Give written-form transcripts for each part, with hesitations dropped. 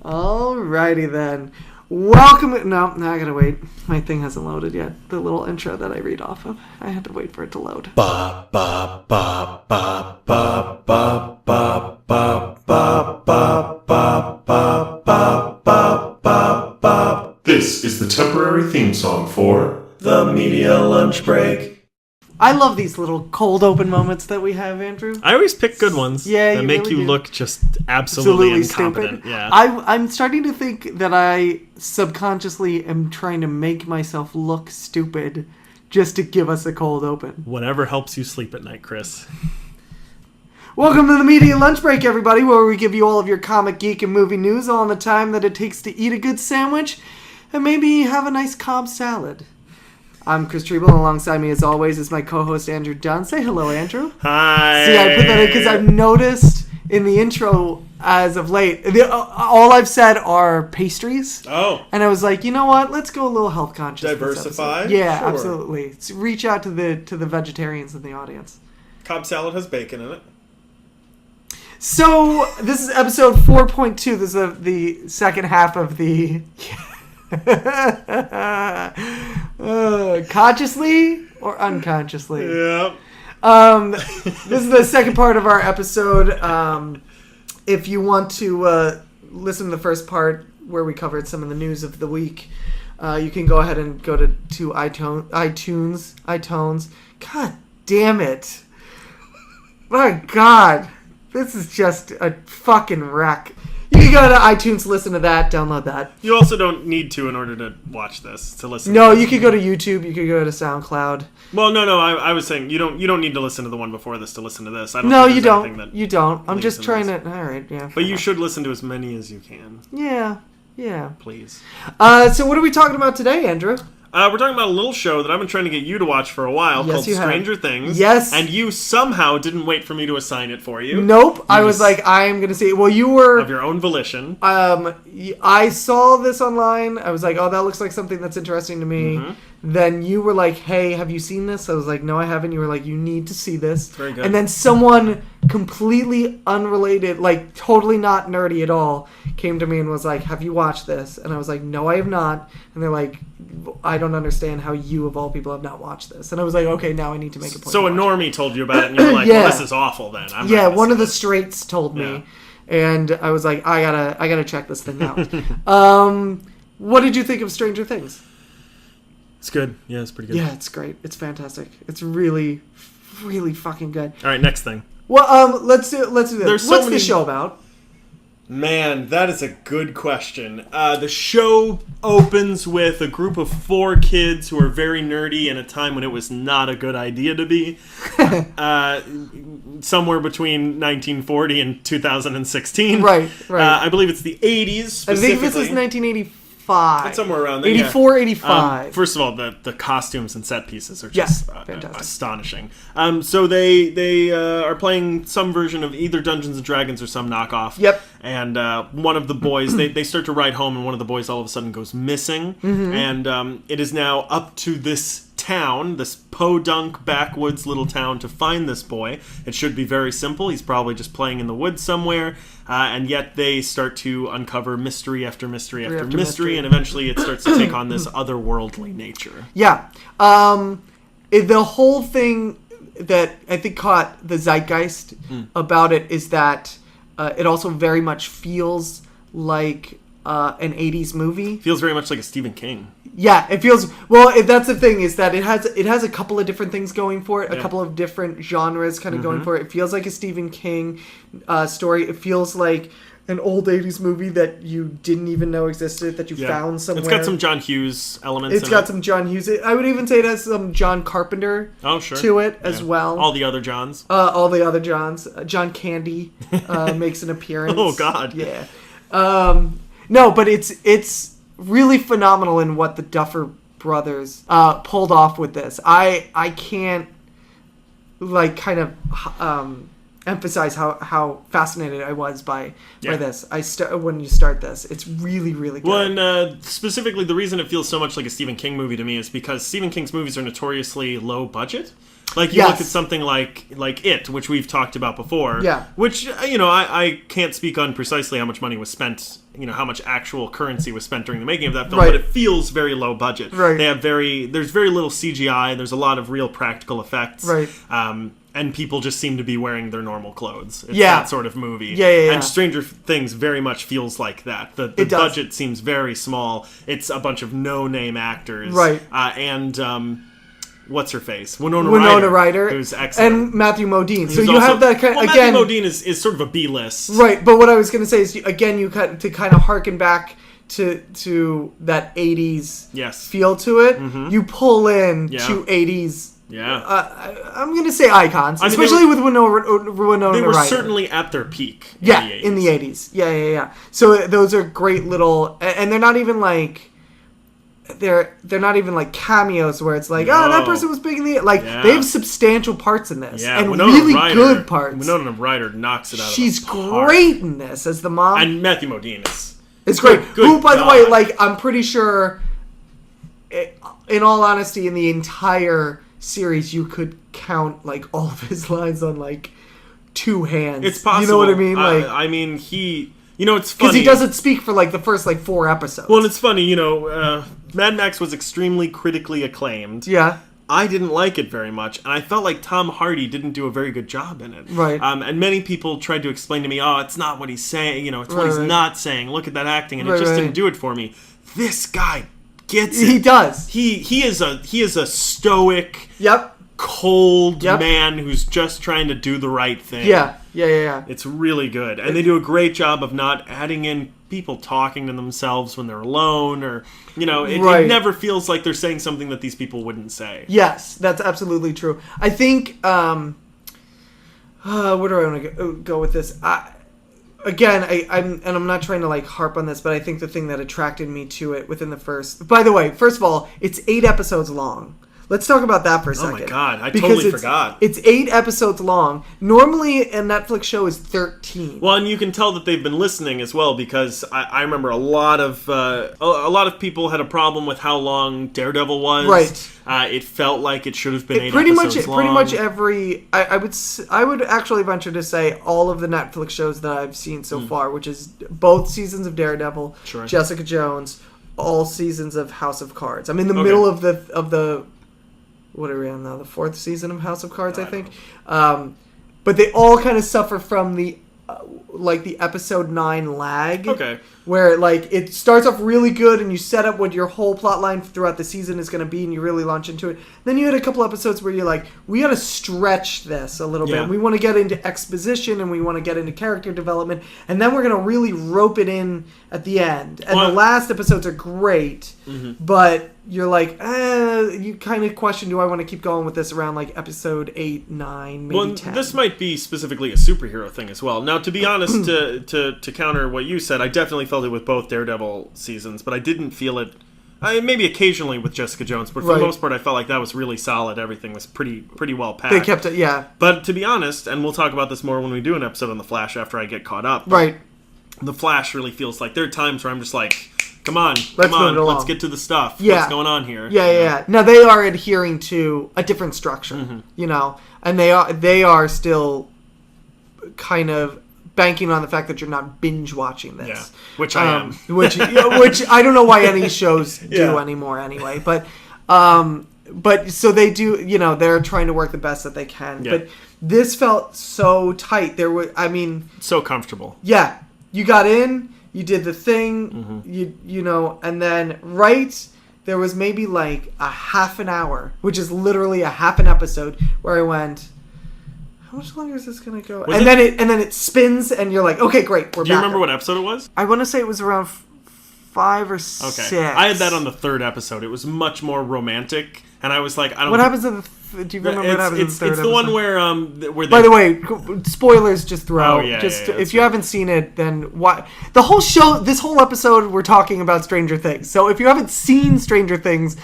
Alrighty then. Welcome. No, I gotta wait. My thing hasn't loaded yet. The little intro that I read off of. I had to wait for it to load. Ba ba ba ba ba ba ba ba ba ba ba ba ba ba ba. This is the temporary theme song for the Media Lunch Break. I love these little cold open moments that we have, Andrew. I always pick good ones that make really you do. look just absolutely incompetent. Stupid. Yeah. I'm starting to think that I subconsciously am trying to make myself look stupid just to give us a cold open. Whatever helps you sleep at night, Chris. Welcome to the Media Lunch Break, everybody, where we give you all of your comic, geek, and movie news all in the time that it takes to eat a good sandwich and maybe have a nice Cobb salad. I'm Chris Treble, and alongside me, as always, is my co-host, Andrew Dunn. Say hello, Andrew. Hi. See, I put that in because I've noticed in the intro as of late, all I've said are pastries. Oh. And I was like, you know what? Let's go a little health conscious. Diversify? Yeah, Sure. absolutely. So reach out to the vegetarians in the audience. Cobb salad has bacon in it. So, this is episode 4.2. This is the second half of the... consciously or unconsciously? Yeah. This is the second part of our episode. If you want to listen to the first part where we covered some of the news of the week, you can go ahead and go to iTunes. God damn it. My God. This is just a fucking wreck. You can go to iTunes, listen to that, download that. You also don't need to in order to watch this, to listen No, to this. you could go to YouTube, you could go to SoundCloud. Well, no, I was saying you don't need to listen to the one before this to listen to this. I don't No, think you there's anything don't. that You don't. I'm leads just into trying this. to... Alright, yeah. But you should listen to as many as you can. Yeah. Please. So what are we talking about today, Andrew? We're talking about a little show that I've been trying to get you to watch for a while called you have. Stranger Things. Yes. And you somehow didn't wait for me to assign it for you. Nope. I was like, I am going to see it. Well, you were... Of your own volition. I saw this online. I was like, oh, that looks like something that's interesting to me. Mm-hmm. Then you were like, hey, have you seen this? I was like, no, I haven't. You were like, you need to see this. Very good. And then someone completely unrelated, like totally not nerdy at all, came to me and was like, have you watched this? And I was like, no, I have not. And they're like, I don't understand how you, of all people, have not watched this. And I was like, okay, now I need to make a point. So a normie told you about it, and you were like, Yeah. well, this is awful then. I'm not Yeah, gonna one see of the this. straights told me. Yeah. And I was like, I gotta check this thing out. What did you think of Stranger Things? It's good. Yeah, it's pretty good. Yeah, it's great. It's fantastic. It's really, really fucking good. All right, next thing. Well, let's do this. There's so What's many- the show about? Man, that is a good question. The show opens with a group of 4 kids who are very nerdy in a time when it was not a good idea to be. Somewhere between 1940 and 2016. Right. I believe it's the 80s specifically. I think this is 1985. It's somewhere around there. 84, yeah. 85. First of all, the costumes and set pieces are just fantastic. astonishing. So they are playing some version of either Dungeons & Dragons or some knockoff. Yep. And one of the boys, they start to ride home, and one of the boys all of a sudden goes missing. Mm-hmm. And it is now up to this town, this podunk backwoods little town, to find this boy. It should be very simple. He's probably just playing in the woods somewhere. And yet they start to uncover mystery after mystery after mystery, and eventually it starts to take on this otherworldly nature. Yeah. The whole thing that I think caught the zeitgeist about it is that it also very much feels like an 80s movie. Feels very much like a Stephen King. Yeah, it feels... Well, that's the thing, is that it has a couple of different things going for it, a couple of different genres kind of going for it. It feels like a Stephen King story. It feels like an old 80s movie that you didn't even know existed, that you found somewhere. It's got some John Hughes elements It's got some John Hughes. I would even say it has some John Carpenter to it as well. All the other Johns. All the other Johns. John Candy makes an appearance. Oh, God. Yeah. No, but it's really phenomenal in what the Duffer brothers pulled off with this. I can't kind of emphasize how fascinated I was by this. When you start this, it's really, really good. Well, and specifically, the reason it feels so much like a Stephen King movie to me is because Stephen King's movies are notoriously low budget. Like, you look at something like It, which we've talked about before. Yeah. Which, I can't speak on precisely how much money was spent, how much actual currency was spent during the making of that film, right. but it feels very low budget. Right. There's very little CGI, there's a lot of real practical effects. Right. And people just seem to be wearing their normal clothes. It's that sort of movie. Yeah. And Stranger Things very much feels like that. The budget seems very small. It's a bunch of no-name actors. Right. And what's her face? Winona Ryder. Who's excellent. And Matthew Modine. So you also, have that kind again. Matthew Modine is sort of a B-list. Right, but what I was going to say is, again, you to kind of harken back to that 80s feel to it. Mm-hmm. You pull in two 80s. Yeah, I'm going to say icons, especially with Winona Ryder. They were certainly at their peak. In the 80s. Yeah. So those are great little, and they're not even like. They're not even like cameos where it's like, oh, that person was big in the... Like, they have substantial parts in this. Yeah, and Winona really Ryder, good parts. Winona Ryder knocks it out of the park. She's great in this as the mom. And Matthew Modine is... It's great. Who, by the way, like, I'm pretty sure, in all honesty, in the entire series, you could count, like, all of his lines on, like, two hands. It's possible. You know what I mean? Like, I mean, he... it's funny. Because he doesn't speak for, like, the first, like, 4 episodes. Well, and it's funny, Mad Max was extremely critically acclaimed. Yeah. I didn't like it very much, and I felt like Tom Hardy didn't do a very good job in it. Right. And many people tried to explain to me, it's not what he's saying, it's what he's not saying. Look at that acting, and it just didn't do it for me. This guy gets it. He does. He is a stoic, cold man who's just trying to do the right thing. Yeah. It's really good, and they do a great job of not adding in people talking to themselves when they're alone, or it never feels like they're saying something that these people wouldn't say. Yes, that's absolutely true. I think where do I want to go with this? I'm not trying to like harp on this, but I think the thing that attracted me to it within the first... By the way, first of all, it's 8 episodes long. Let's talk about that for a second. Oh my god, I totally forgot. It's 8 episodes long. Normally, a Netflix show is 13. Well, and you can tell that they've been listening as well, because I remember a lot of people had a problem with how long Daredevil was. Right. It felt like it should have been 8 pretty episodes long. Pretty much every... I would actually venture to say all of the Netflix shows that I've seen so far, which is both seasons of Daredevil, Jessica Jones, all seasons of House of Cards. I'm in the middle of the what are we on now? The 4th season of House of Cards, I think. But they all kind of suffer from the the episode 9 lag. Okay. Where it starts off really good and you set up what your whole plot line throughout the season is going to be and you really launch into it. Then you had a couple episodes where you're like, we got to stretch this a little bit. We want to get into exposition and we want to get into character development, and then we're going to really rope it in at the end. And the last episodes are great, but you're like, you kind of question, do I want to keep going with this around episode 8, 9, maybe 10? This might be specifically a superhero thing as well. Now, to be honest, to counter what you said, I definitely felt it with both Daredevil seasons, but I didn't feel it. Maybe occasionally with Jessica Jones, but for the most part, I felt like that was really solid. Everything was pretty well packed. They kept it, yeah. But to be honest, and we'll talk about this more when we do an episode on The Flash after I get caught up. Right. The Flash really feels like there are times where I'm just like, come on, let's get to the stuff. Yeah. What's going on here? Yeah. Now they are adhering to a different structure, and they are still kind of banking on the fact that you're not binge watching this. Yeah, which I am. Which I don't know why any shows do anymore anyway. But so they do, they're trying to work the best that they can. Yeah. But this felt so tight. So comfortable. Yeah. You got in, you did the thing, and then there was maybe a half an hour, which is literally a half an episode, where I went, how much longer is this going to go? Then it spins, and you're like, okay, great, we're back. Do you remember what episode it was? I want to say it was around 5 or 6. Okay. I had that on the 3rd episode. It was much more romantic, and I was like, I don't... What happens in the... Do you remember what happens in the 3rd episode? It's the one where they... By the way, spoilers just throughout. Oh, yeah, if you haven't seen it, then why... The whole show, this whole episode, we're talking about Stranger Things. So if you haven't seen Stranger Things...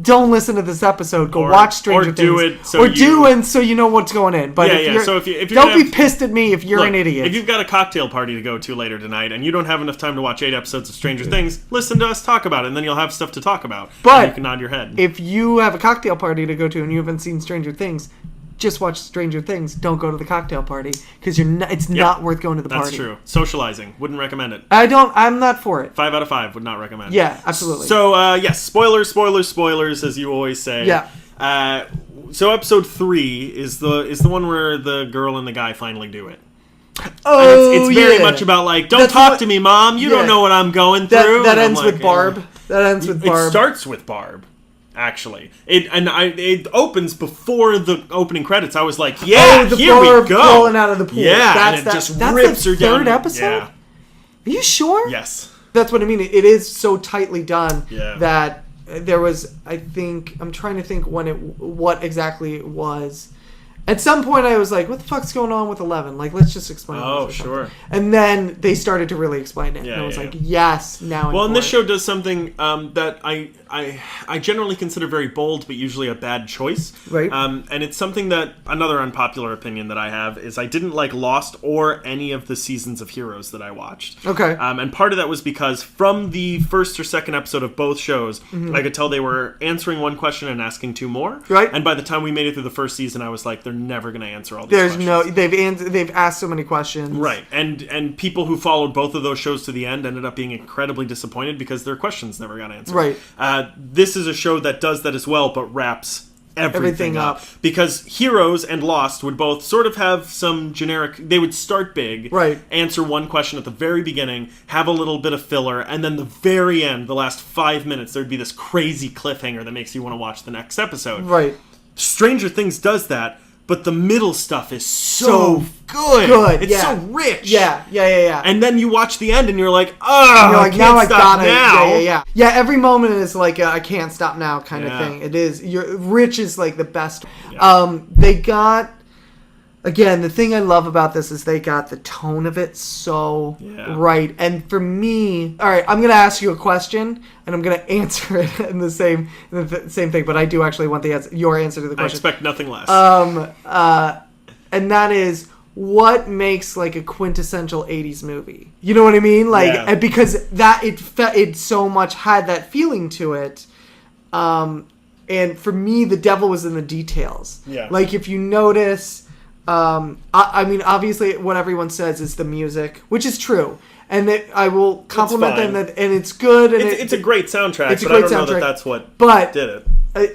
Don't listen to this episode. Go watch Stranger Things. So you know what's going in. But So if you're don't be pissed at me if you're an idiot. If you've got a cocktail party to go to later tonight and you don't have enough time to watch 8 episodes of Stranger Things, listen to us talk about it, and then you'll have stuff to talk about. But and you can nod your head. If you have a cocktail party to go to and you haven't seen Stranger Things, just watch Stranger Things. Don't go to the cocktail party because it's not worth going to the party. That's true. Socializing. Wouldn't recommend it. I'm not for it. 5 out of 5 would not recommend. Yeah, absolutely. So, yes, spoilers, as you always say. Yeah. So episode 3 is the one where the girl and the guy finally do it. Oh, and it's very much about like, don't talk to me, Mom. You don't know what I'm going through. That ends with Barb. It starts with Barb. Actually, it opens before the opening credits. I was like, "Yeah, the here Barb we go!" falling out of the pool. Yeah, and it just rips her down. Third episode. Yeah. Are you sure? Yes. That's what I mean. It is so tightly done that there was. I think I'm trying to think what exactly it was. At some point, I was like, "What the fuck's going on with 11? Like, let's just explain." Oh, sure. And then they started to really explain it, and I was like, "Yes, now." Well, and this show does something that I generally consider very bold, but usually a bad choice. Right. And it's something that another unpopular opinion that I have is I didn't like Lost or any of the seasons of Heroes that I watched. Okay. And part of that was because from the first or second episode of both shows, I could tell they were answering one question and asking 2 more. Right. And by the time we made it through the first season, I was like, they're never going to answer all these questions. They've asked so many questions. Right. And people who followed both of those shows to the end ended up being incredibly disappointed because their questions never got answered. Right. This is a show that does that as well, but wraps everything up. Because Heroes and Lost would both sort of have some generic... They would start big, right, answer one question at the very beginning, have a little bit of filler, and then the very end, the last 5 minutes, there'd be this crazy cliffhanger that makes you want to watch the next episode. Right. Stranger Things does that, but the middle stuff is so good. It's so rich. Yeah. And then you watch the end and you're like, oh, you're like, I can't stop now. Yeah, every moment is like a I can't stop now kind of thing. It is. Rich is like the best. Yeah. They got... Again, the thing I love about this is they got the tone of it so right. And for me... All right, I'm going to ask you a question, and I'm going to answer it in the same thing, but I do actually want your answer to the question. I expect nothing less. And that is, what makes like a quintessential 80s movie? You know what I mean? Like, because that it so much had that feeling to it. And for me, the devil was in the details. Yeah. Like, if you notice... I mean, obviously, what everyone says is the music, which is true, and I will compliment them that, and it's good, and it's a great soundtrack. It's a great great soundtrack. Know that that's what did it.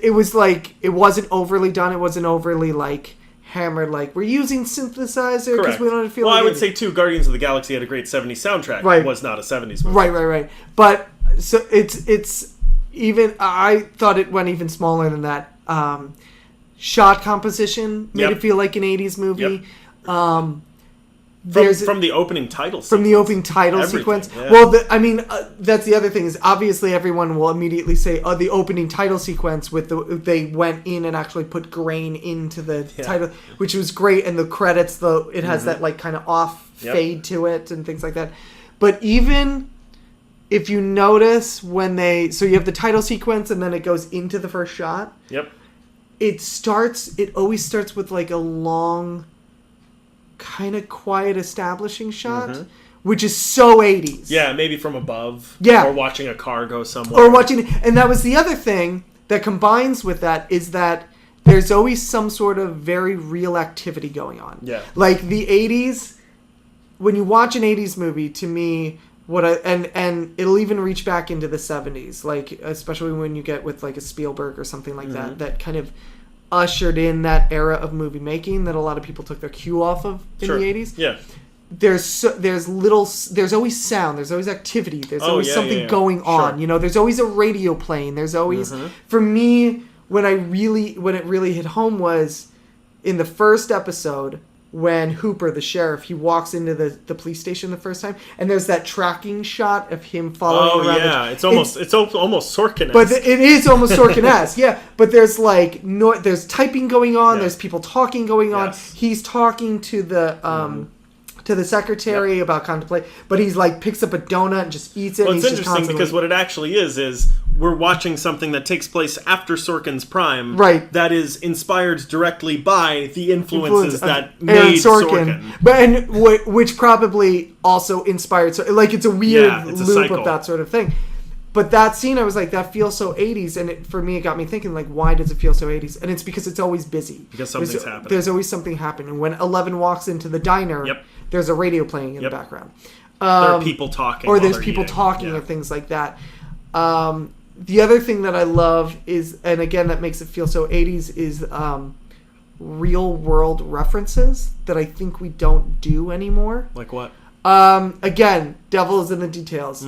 It was like it wasn't overly done. It wasn't overly like hammered. Like we're using synthesizer because we don't feel. Well, I would say too, Guardians of the Galaxy had a great '70s soundtrack. Right. It was not a '70s movie. Right. But so it's even. I thought it went even smaller than that. Shot composition made it feel like an 80s movie. From the opening title sequence. From the opening title sequence. Yeah. Well, that's the other thing is obviously everyone will immediately say, oh, the opening title sequence they went in and actually put grain into the title, which was great. And the credits, though, it has that like kind of off fade to it and things like that. But even if you notice so you have the title sequence and then it goes into the first shot. Yep. It always starts with like a long, kind of quiet establishing shot, which is so 80s. Yeah, maybe from above. Yeah. Or watching a car go somewhere. And that was the other thing that combines with that is that there's always some sort of very real activity going on. Yeah. Like the 80s, when you watch an 80s movie, to me... and it'll even reach back into the 70s, like especially when you get with like a Spielberg or something like that kind of ushered in that era of movie making that a lot of people took their cue off of in the 80s. Yeah. There's always sound, there's always activity, there's always something going on. Sure. You know, there's always a radio playing. There's always for me when it really hit home was in the first episode. When Hooper, the sheriff, he walks into the police station the first time, and there's that tracking shot of him following around. Oh, yeah. It's almost Sorkin-esque. But it is almost Sorkin-esque, yeah. But there's like, there's typing going on, there's people talking going on. He's talking to the secretary about contemplate, but he's like, picks up a donut and just eats it. Well, it's interesting because what it actually is we're watching something that takes place after Sorkin's prime, right? That is inspired directly by the influences that made Sorkin. Which probably also inspired. So, like, it's a weird loop of that sort of thing. But that scene, I was like, that feels so 80s, and for me, it got me thinking, like, why does it feel so 80s? And it's because it's always busy. Because something's happening. There's always something happening. When Eleven walks into the diner, there's a radio playing in the background. There are people talking. Or there's people talking or things like that. The other thing that I love is, and again, that makes it feel so 80s, is real world references that I think we don't do anymore. Like what? Again, devil is in the details.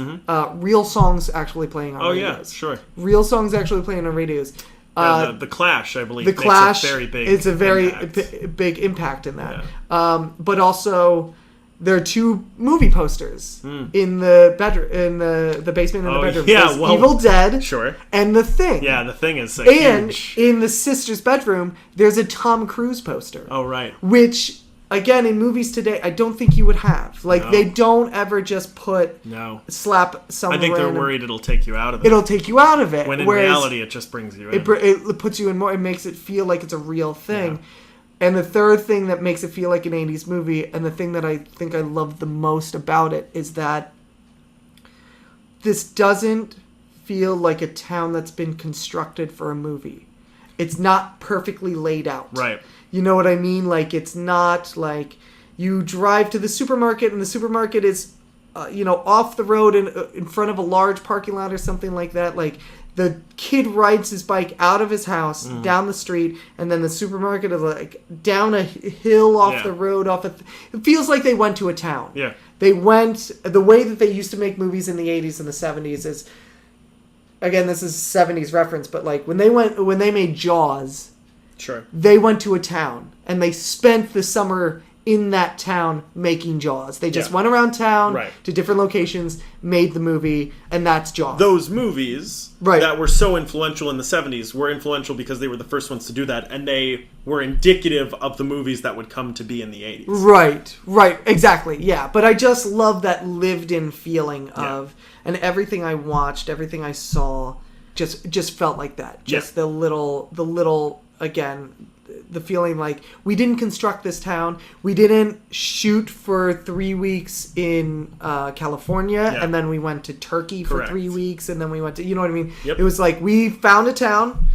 Real songs actually playing on radios. Oh yeah, sure. Real songs actually playing on radios. The Clash, I believe. The Clash makes a very big it's a very impact. big impact in that. Yeah. But also, there are two movie posters in the bedroom, in the basement in the bedroom. Yeah, There's Evil Dead, sure, and The Thing. Yeah, The Thing is and huge. In the sister's bedroom, there's a Tom Cruise poster. Oh right. Which, again, in movies today, I don't think you would have. Like, they don't ever just slap some. I think random, they're worried it'll take you out of it. It'll take you out of it. When in reality, it just brings you in. It puts you in more. It makes it feel like it's a real thing. Yeah. And the third thing that makes it feel like an 80s movie, and the thing that I think I love the most about it, is that this doesn't feel like a town that's been constructed for a movie. It's not perfectly laid out. Right. You know what I mean? Like, it's not like you drive to the supermarket and the supermarket is, off the road in front of a large parking lot or something like that. Like, the kid rides his bike out of his house, down the street, and then the supermarket is like down a hill off the road. It feels like they went to a town. Yeah. They went, the way that they used to make movies in the 80s and the 70s is, again, this is a 70s reference, but like when they made Jaws, sure, they went to a town and they spent the summer in that town making Jaws. They just went around town to different locations, made the movie, and that's Jaws. Those movies that were so influential in the 70s were influential because they were the first ones to do that, and they were indicative of the movies that would come to be in the 80s. Right, exactly, yeah. But I just love that lived-in feeling of, and everything I watched, everything I saw, just felt like that. Just the little, again, the feeling like we didn't construct this town. We didn't shoot for 3 weeks in California, and then we went to Turkey for 3 weeks, and then we went to, you know what I mean? Yep. It was like we found a town.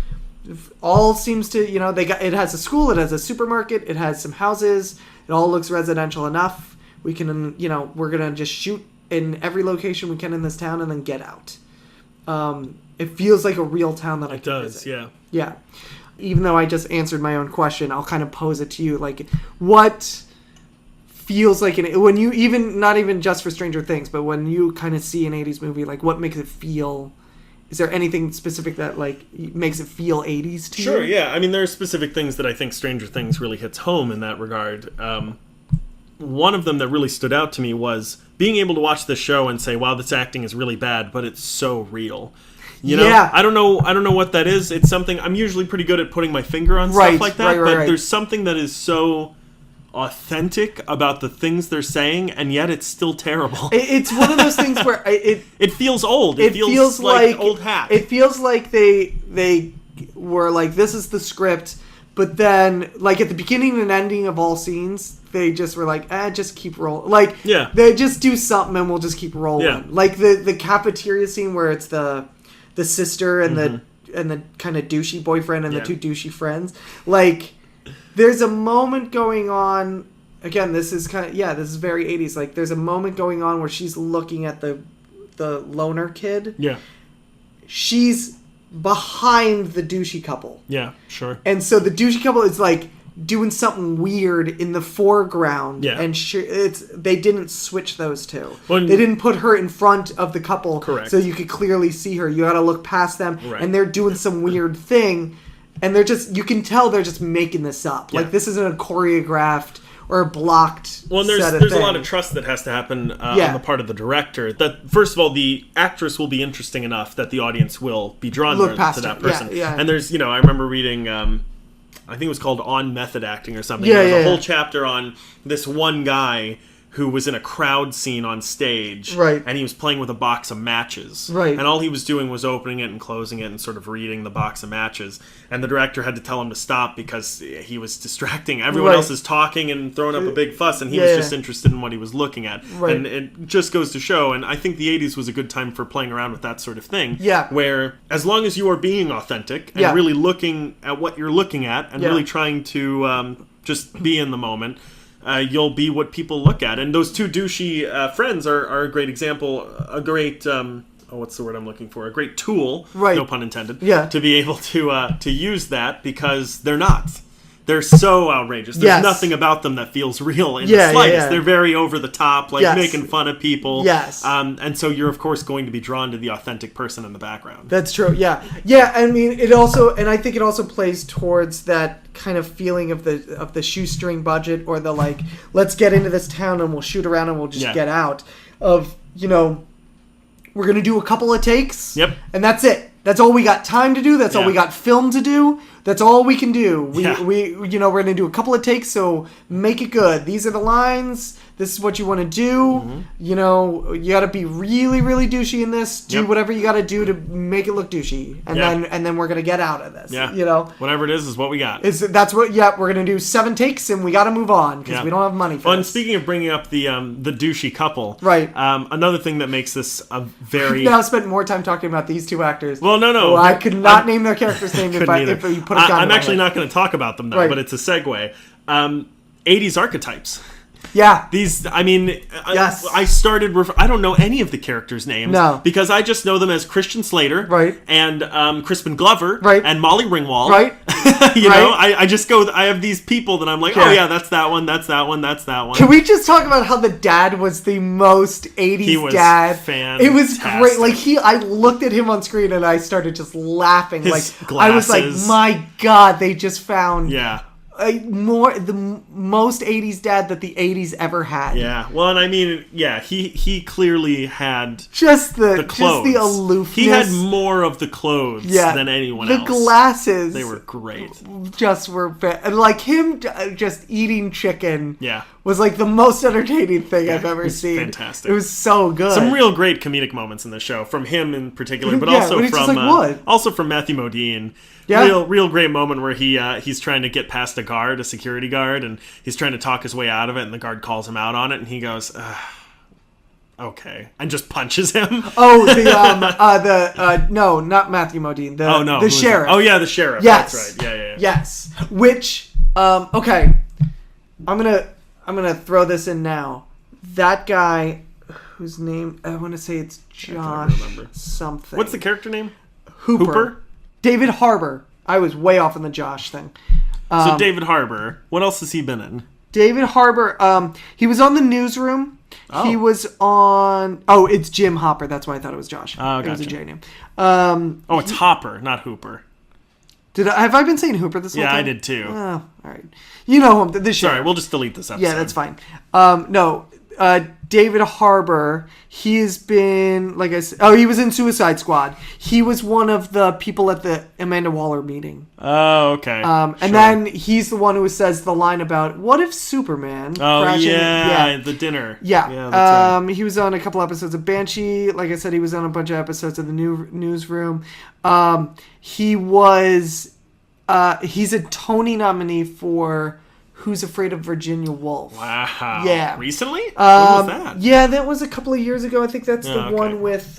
All seems to, it has a school, it has a supermarket, it has some houses. It all looks residential enough. We can, we're gonna just shoot in every location we can in this town and then get out. It feels like a real town that I can visit. Yeah. Yeah. Even though I just answered my own question, I'll kind of pose it to you. Like, what feels like when you not even just for Stranger Things, but when you kind of see an 80s movie, like, what makes it feel? Is there anything specific that like makes it feel 80s to you? Sure, yeah. I mean, there are specific things that I think Stranger Things really hits home in that regard. One of them that really stood out to me was being able to watch the show and say, "Wow, this acting is really bad, but it's so real." Yeah. I don't know what that is. It's something I'm usually pretty good at putting my finger on stuff like that, but there's something that is so authentic about the things they're saying, and yet it's still terrible. It's one of those things where it feels old. It feels like old hat. It feels like they were like, this is the script, but then like at the beginning and ending of all scenes, they just were like, just keep rolling. Like, they just do something and we'll just keep rolling. Yeah. Like the cafeteria scene where it's the sister and the kind of douchey boyfriend and the two douchey friends. Like, there's a moment going on. Again, this is this is very 80s. Like, there's a moment going on where she's looking at the loner kid. Yeah. She's behind the douchey couple. Yeah, sure. And so the douchey couple is like doing something weird in the foreground, and they didn't switch those two. They didn't put her in front of the couple, correct, so you could clearly see her. You got to look past them, and they're doing some weird thing, and you can tell they're just making this up. Like, this isn't a choreographed or a blocked. Well, and there's a lot of trust that has to happen on the part of the director. That, first of all, the actress will be interesting enough that the audience will be drawn to that person. Yeah. And there's, I remember reading. I think it was called On Method Acting or something. There's a whole chapter on this one guy who was in a crowd scene on stage. Right. And he was playing with a box of matches. Right. And all he was doing was opening it and closing it and sort of reading the box of matches. And the director had to tell him to stop because he was distracting. Everyone Right. else is talking and throwing up a big fuss, and he was just interested in what he was looking at. Right. And it just goes to show, and I think the 80s was a good time for playing around with that sort of thing. Yeah. Where, as long as you are being authentic and really looking at what you're looking at and really trying to just be in the moment, you'll be what people look at. And those two douchey friends are a great example, a great... what's the word I'm looking for? A great tool, right. no pun intended, yeah. to be able to use that, because they're not. They're so outrageous. There's nothing about them that feels real in the slightest. They're very over the top, like making fun of people. Yes. And so you're, of course, going to be drawn to the authentic person in the background. That's true, yeah. Yeah, I mean, it also, and I think it also plays towards that kind of feeling of the shoestring budget, or the, like, let's get into this town and we'll shoot around and we'll just get out. Of, you know, we're going to do a couple of takes. Yep. And that's it. That's all we got time to do. That's all we got film to do. That's all we can do. We you know, we're going to do a couple of takes, so make it good. These are the lines. This is what you want to do. Mm-hmm. You know, you got to be really, really douchey in this. Do whatever you got to do to make it look douchey. And then we're going to get out of this. Yeah. You know? Whatever it is what we got. That's what, we're going to do 7 takes and we got to move on because we don't have money for this. And speaking of bringing up the douchey couple. Right. Another thing that makes this a very... I've now spent more time talking about these two actors. Well, no. Oh, I could not name their character's name if you put a gun I'm actually not going to talk about them, though, but it's a segue. 80s archetypes. Yeah. These, I mean, yes. I started, I don't know any of the characters' names. No. Because I just know them as Christian Slater. Right. And Crispin Glover. Right. And Molly Ringwald. Right. You know, I just go, I have these people that I'm like, oh yeah, that's that one, that's that one, that's that one. Can we just talk about how the dad was the most 80s he was dad? Fantastic. It was great. Like, I looked at him on screen and I started just laughing. His like, glasses. I was like, my God, they just found... Yeah. the most 80s dad that the 80s ever had. Yeah. Well, and I mean, yeah, he clearly had just the clothes. Just the aloofness. He had more of the clothes than anyone else. The glasses. They were great. Just were and like him just eating chicken. Yeah. Was like the most entertaining thing I've ever seen. Fantastic. It was so good. Some real great comedic moments in the show from him in particular, but also from Matthew Modine. Yeah. Real great moment where he's trying to get past a security guard, and he's trying to talk his way out of it, and the guard calls him out on it, and he goes, okay, and just punches him. Oh, no, not Matthew Modine. The sheriff. Oh yeah, the sheriff. Yes. That's right. Yeah. Yes. Which, okay, I'm gonna throw this in now. That guy, whose name I want to say it's Josh something. What's the character name? Hooper. David Harbour. I was way off on the Josh thing. So David Harbour. What else has he been in? David Harbour. He was on The Newsroom. Oh. He was on... Oh, it's Jim Hopper. That's why I thought it was Josh. Oh, gotcha. It was a J name. It's Hopper, not Hooper. Have I been saying Hooper this whole time? Yeah, I did too. Oh, all right. You know him. Sorry, we'll just delete this episode. Yeah, that's fine. David Harbour, he's been, like I said... Oh, he was in Suicide Squad. He was one of the people at the Amanda Waller meeting. Oh, okay. And then he's the one who says the line about, what if Superman... the dinner. Yeah, that's right. He was on a couple episodes of Banshee. Like I said, he was on a bunch of episodes of the Newsroom. He was... he's a Tony nominee for... Who's Afraid of Virginia Woolf? Wow. Yeah. Recently? When was that? Yeah, that was a couple of years ago. I think that's the one with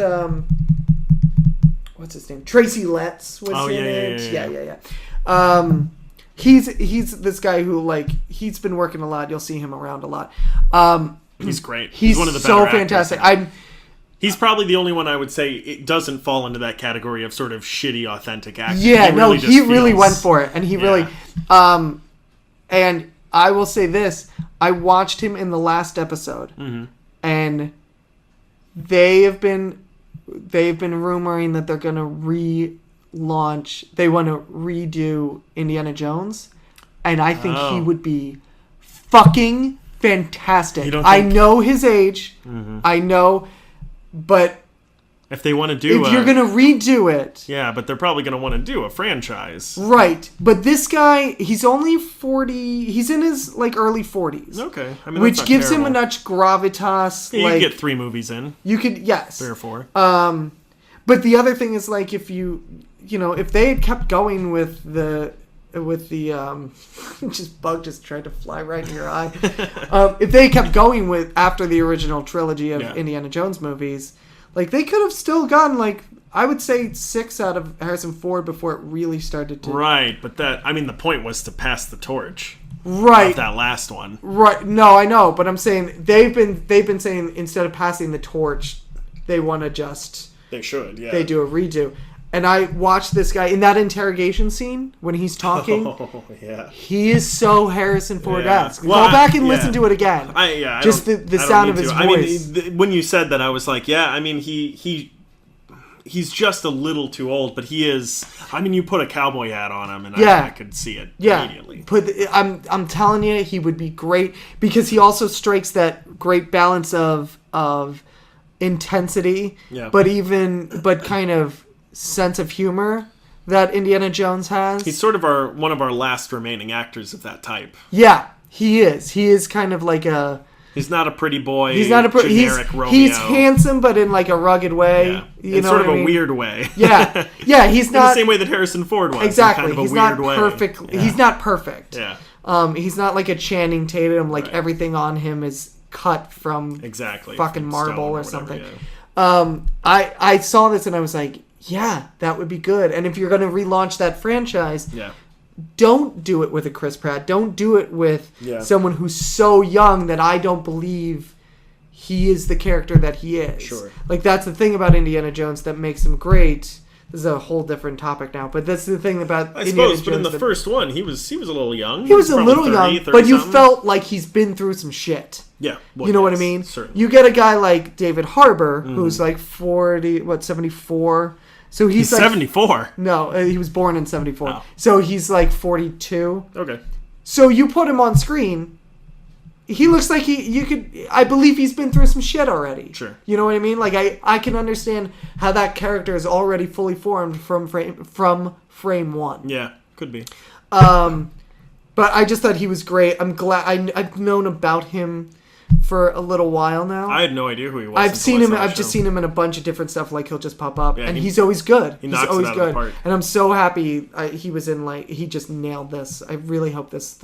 what's his name? Tracy Letts was in it. Yeah. He's this guy who he's been working a lot. You'll see him around a lot. He's great. He's one of the better so fantastic. He's probably the only one I would say it doesn't fall into that category of sort of shitty authentic acting. Yeah, he really went for it, and he really and I will say this, I watched him in the last episode, and they've been rumoring that they're going to relaunch, they want to redo Indiana Jones, and I think he would be fucking fantastic. I know his age, I know, but If they want to do if you're going to redo it. Yeah, but they're probably going to want to do a franchise. Right. But this guy, he's only 40. He's in his, like, early 40s. Okay. I mean, which that's not gives terrible. him enough gravitas. Yeah, like, you can get 3 movies in. You could, yes. 3 or 4. But the other thing is, like, if if they had kept going with the bug just tried to fly right in your eye. If they kept going with after the original trilogy of Indiana Jones movies, like, they could have still gotten, like, I would say 6 out of Harrison Ford before it really started to. Right, but the point was to pass the torch. Right. Of that last one. Right. No, I know, but I'm saying they've been saying instead of passing the torch, they want to just. They should. Yeah. They do a redo. And I watched this guy in that interrogation scene when he's talking. Oh, yeah. He is so Harrison Ford-esque. Yeah. Well, go back and listen to it again. Just the sound of his voice. I mean, when you said that, I was like, yeah. I mean, he's just a little too old, but he is. I mean, you put a cowboy hat on him, and I could see it immediately. I'm telling you, he would be great because he also strikes that great balance of intensity, but kind of sense of humor that Indiana Jones has. He's sort of one of our last remaining actors of that type. Yeah, he is. He is kind of like a. He's not a pretty boy. He's not a generic Romeo. He's handsome, but in like a rugged way. Yeah. You in know sort of what I mean? a weird way. Yeah, yeah. He's not in the same way that Harrison Ford was. Exactly. In kind of a he's weird not way. perfect. Yeah. He's not perfect. Yeah. He's not like a Channing Tatum. Like everything on him is cut from fucking marble or something. I saw this and I was like, yeah, that would be good. And if you're going to relaunch that franchise, don't do it with a Chris Pratt. Don't do it with someone who's so young that I don't believe he is the character that he is. Sure. Like, that's the thing about Indiana Jones that makes him great. This is a whole different topic now, but that's the thing about I Indiana suppose, Jones. But in the first one, he was a little young. He was a little 30, young, 30 but you something. felt like he's been through some shit. Yeah. Well, you know what I mean? Certainly. You get a guy like David Harbour, who's like 74. So he's like 74. No, he was born in 74. Oh. So he's like 42. Okay. So you put him on screen, he looks like I believe he's been through some shit already. Sure. You know what I mean? Like I can understand how that character is already fully formed from frame 1. Yeah, could be. But I just thought he was great. I'm glad I've known about him for a little while now. I had no idea who he was. I've just seen him in a bunch of different stuff. Like, he'll just pop up, and he's always good. He knocks always it out good. of the park. And I'm so happy he was in. Like, he just nailed this. I really hope this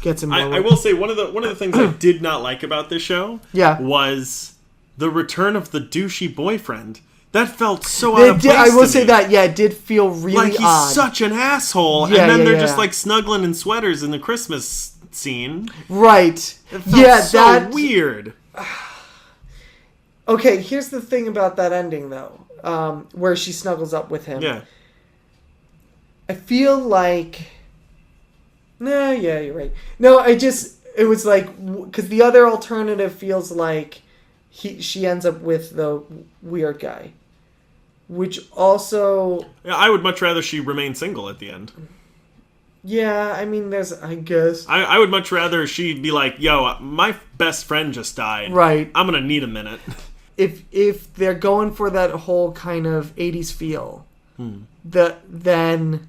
gets him. I will say one of the things I did not like about this show was the return of the douchey boyfriend. That felt so out of place. I will to say me. that, it did feel really like he's odd. such an asshole, and then they're just like snuggling in sweaters in the Christmas scene. Right. It felt so weird. Okay, here's the thing about that ending, though, where she snuggles up with him. Yeah. I feel like... No, yeah, you're right. No, it was like... Because the other alternative feels like she ends up with the weird guy. Which also... Yeah, I would much rather she remain single at the end. Yeah, I mean, I guess. I would much rather she be like, yo, my best friend just died. Right. I'm going to need a minute. If they're going for that whole kind of 80s feel, then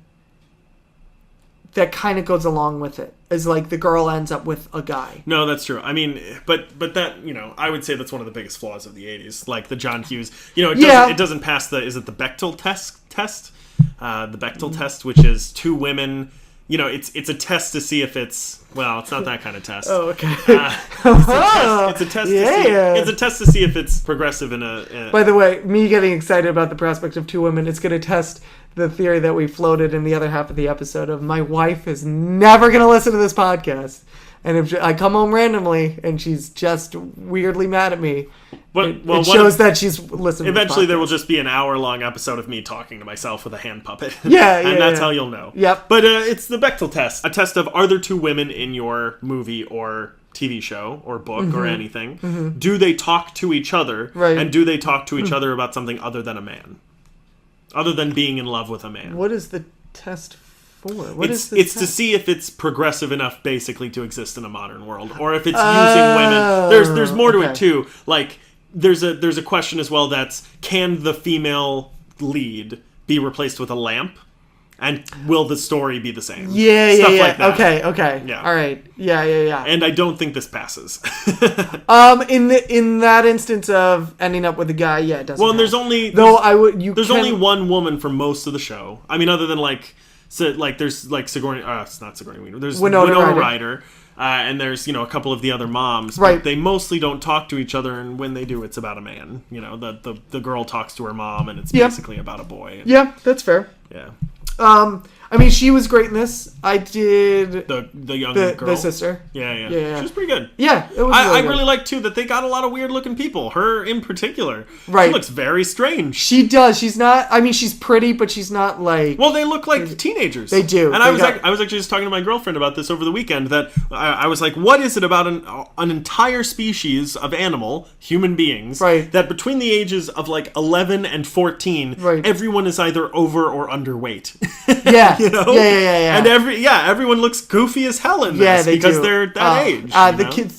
that kind of goes along with it. Is like the girl ends up with a guy. No, that's true. I mean, but that, I would say that's one of the biggest flaws of the 80s. Like the John Hughes, it doesn't pass is it the Bechdel test? The Bechdel test, which is 2 women. It's a test to see if it's not that kind of test. Oh, okay. It's a test to see if it's progressive in a. By the way, me getting excited about the prospect of 2 women, it's going to test the theory that we floated in the other half of the episode of my wife is never going to listen to this podcast. And if I come home randomly and she's just weirdly mad at me, it shows that she's listening. Eventually, there will just be an hour-long episode of me talking to myself with a hand puppet. And that's how you'll know. Yep. But it's the Bechdel test, a test of are there 2 women in your movie or TV show or book or anything? Do they talk to each other? Right. And do they talk to each other about something other than a man? Other than being in love with a man. What is the test for? It's to see if it's progressive enough, basically, to exist in a modern world, or if it's using women. There's more to it too. Like, there's a question as well that's, can the female lead be replaced with a lamp? And will the story be the same? Yeah. Like that. Okay. Yeah. All right. Yeah. And I don't think this passes. In that instance of ending up with a guy, yeah, it doesn't. Well, and there's only only one woman for most of the show. I mean, other than there's like Sigourney. It's not Sigourney Weaver. There's Winona Ryder. And there's, a couple of the other moms. But right. They mostly don't talk to each other, and when they do, it's about a man. The girl talks to her mom, and it's basically about a boy. Yeah, that's fair. Yeah. I mean, she was great in this. I did the young girl, the sister. Yeah. She was pretty good. Yeah, it was. I really like too that they got a lot of weird looking people. Her in particular. Right. She looks very strange. She does. She's not. I mean, she's pretty, but she's not like. Well, they look like teenagers. They do. And I was actually just talking to my girlfriend about this over the weekend. That I was like, what is it about an entire species of animal, human beings, right, that between the ages of like 11 and 14, right, everyone is either over or underweight. Yeah. Yeah. And everyone looks goofy as hell in this because they're that age. The kids,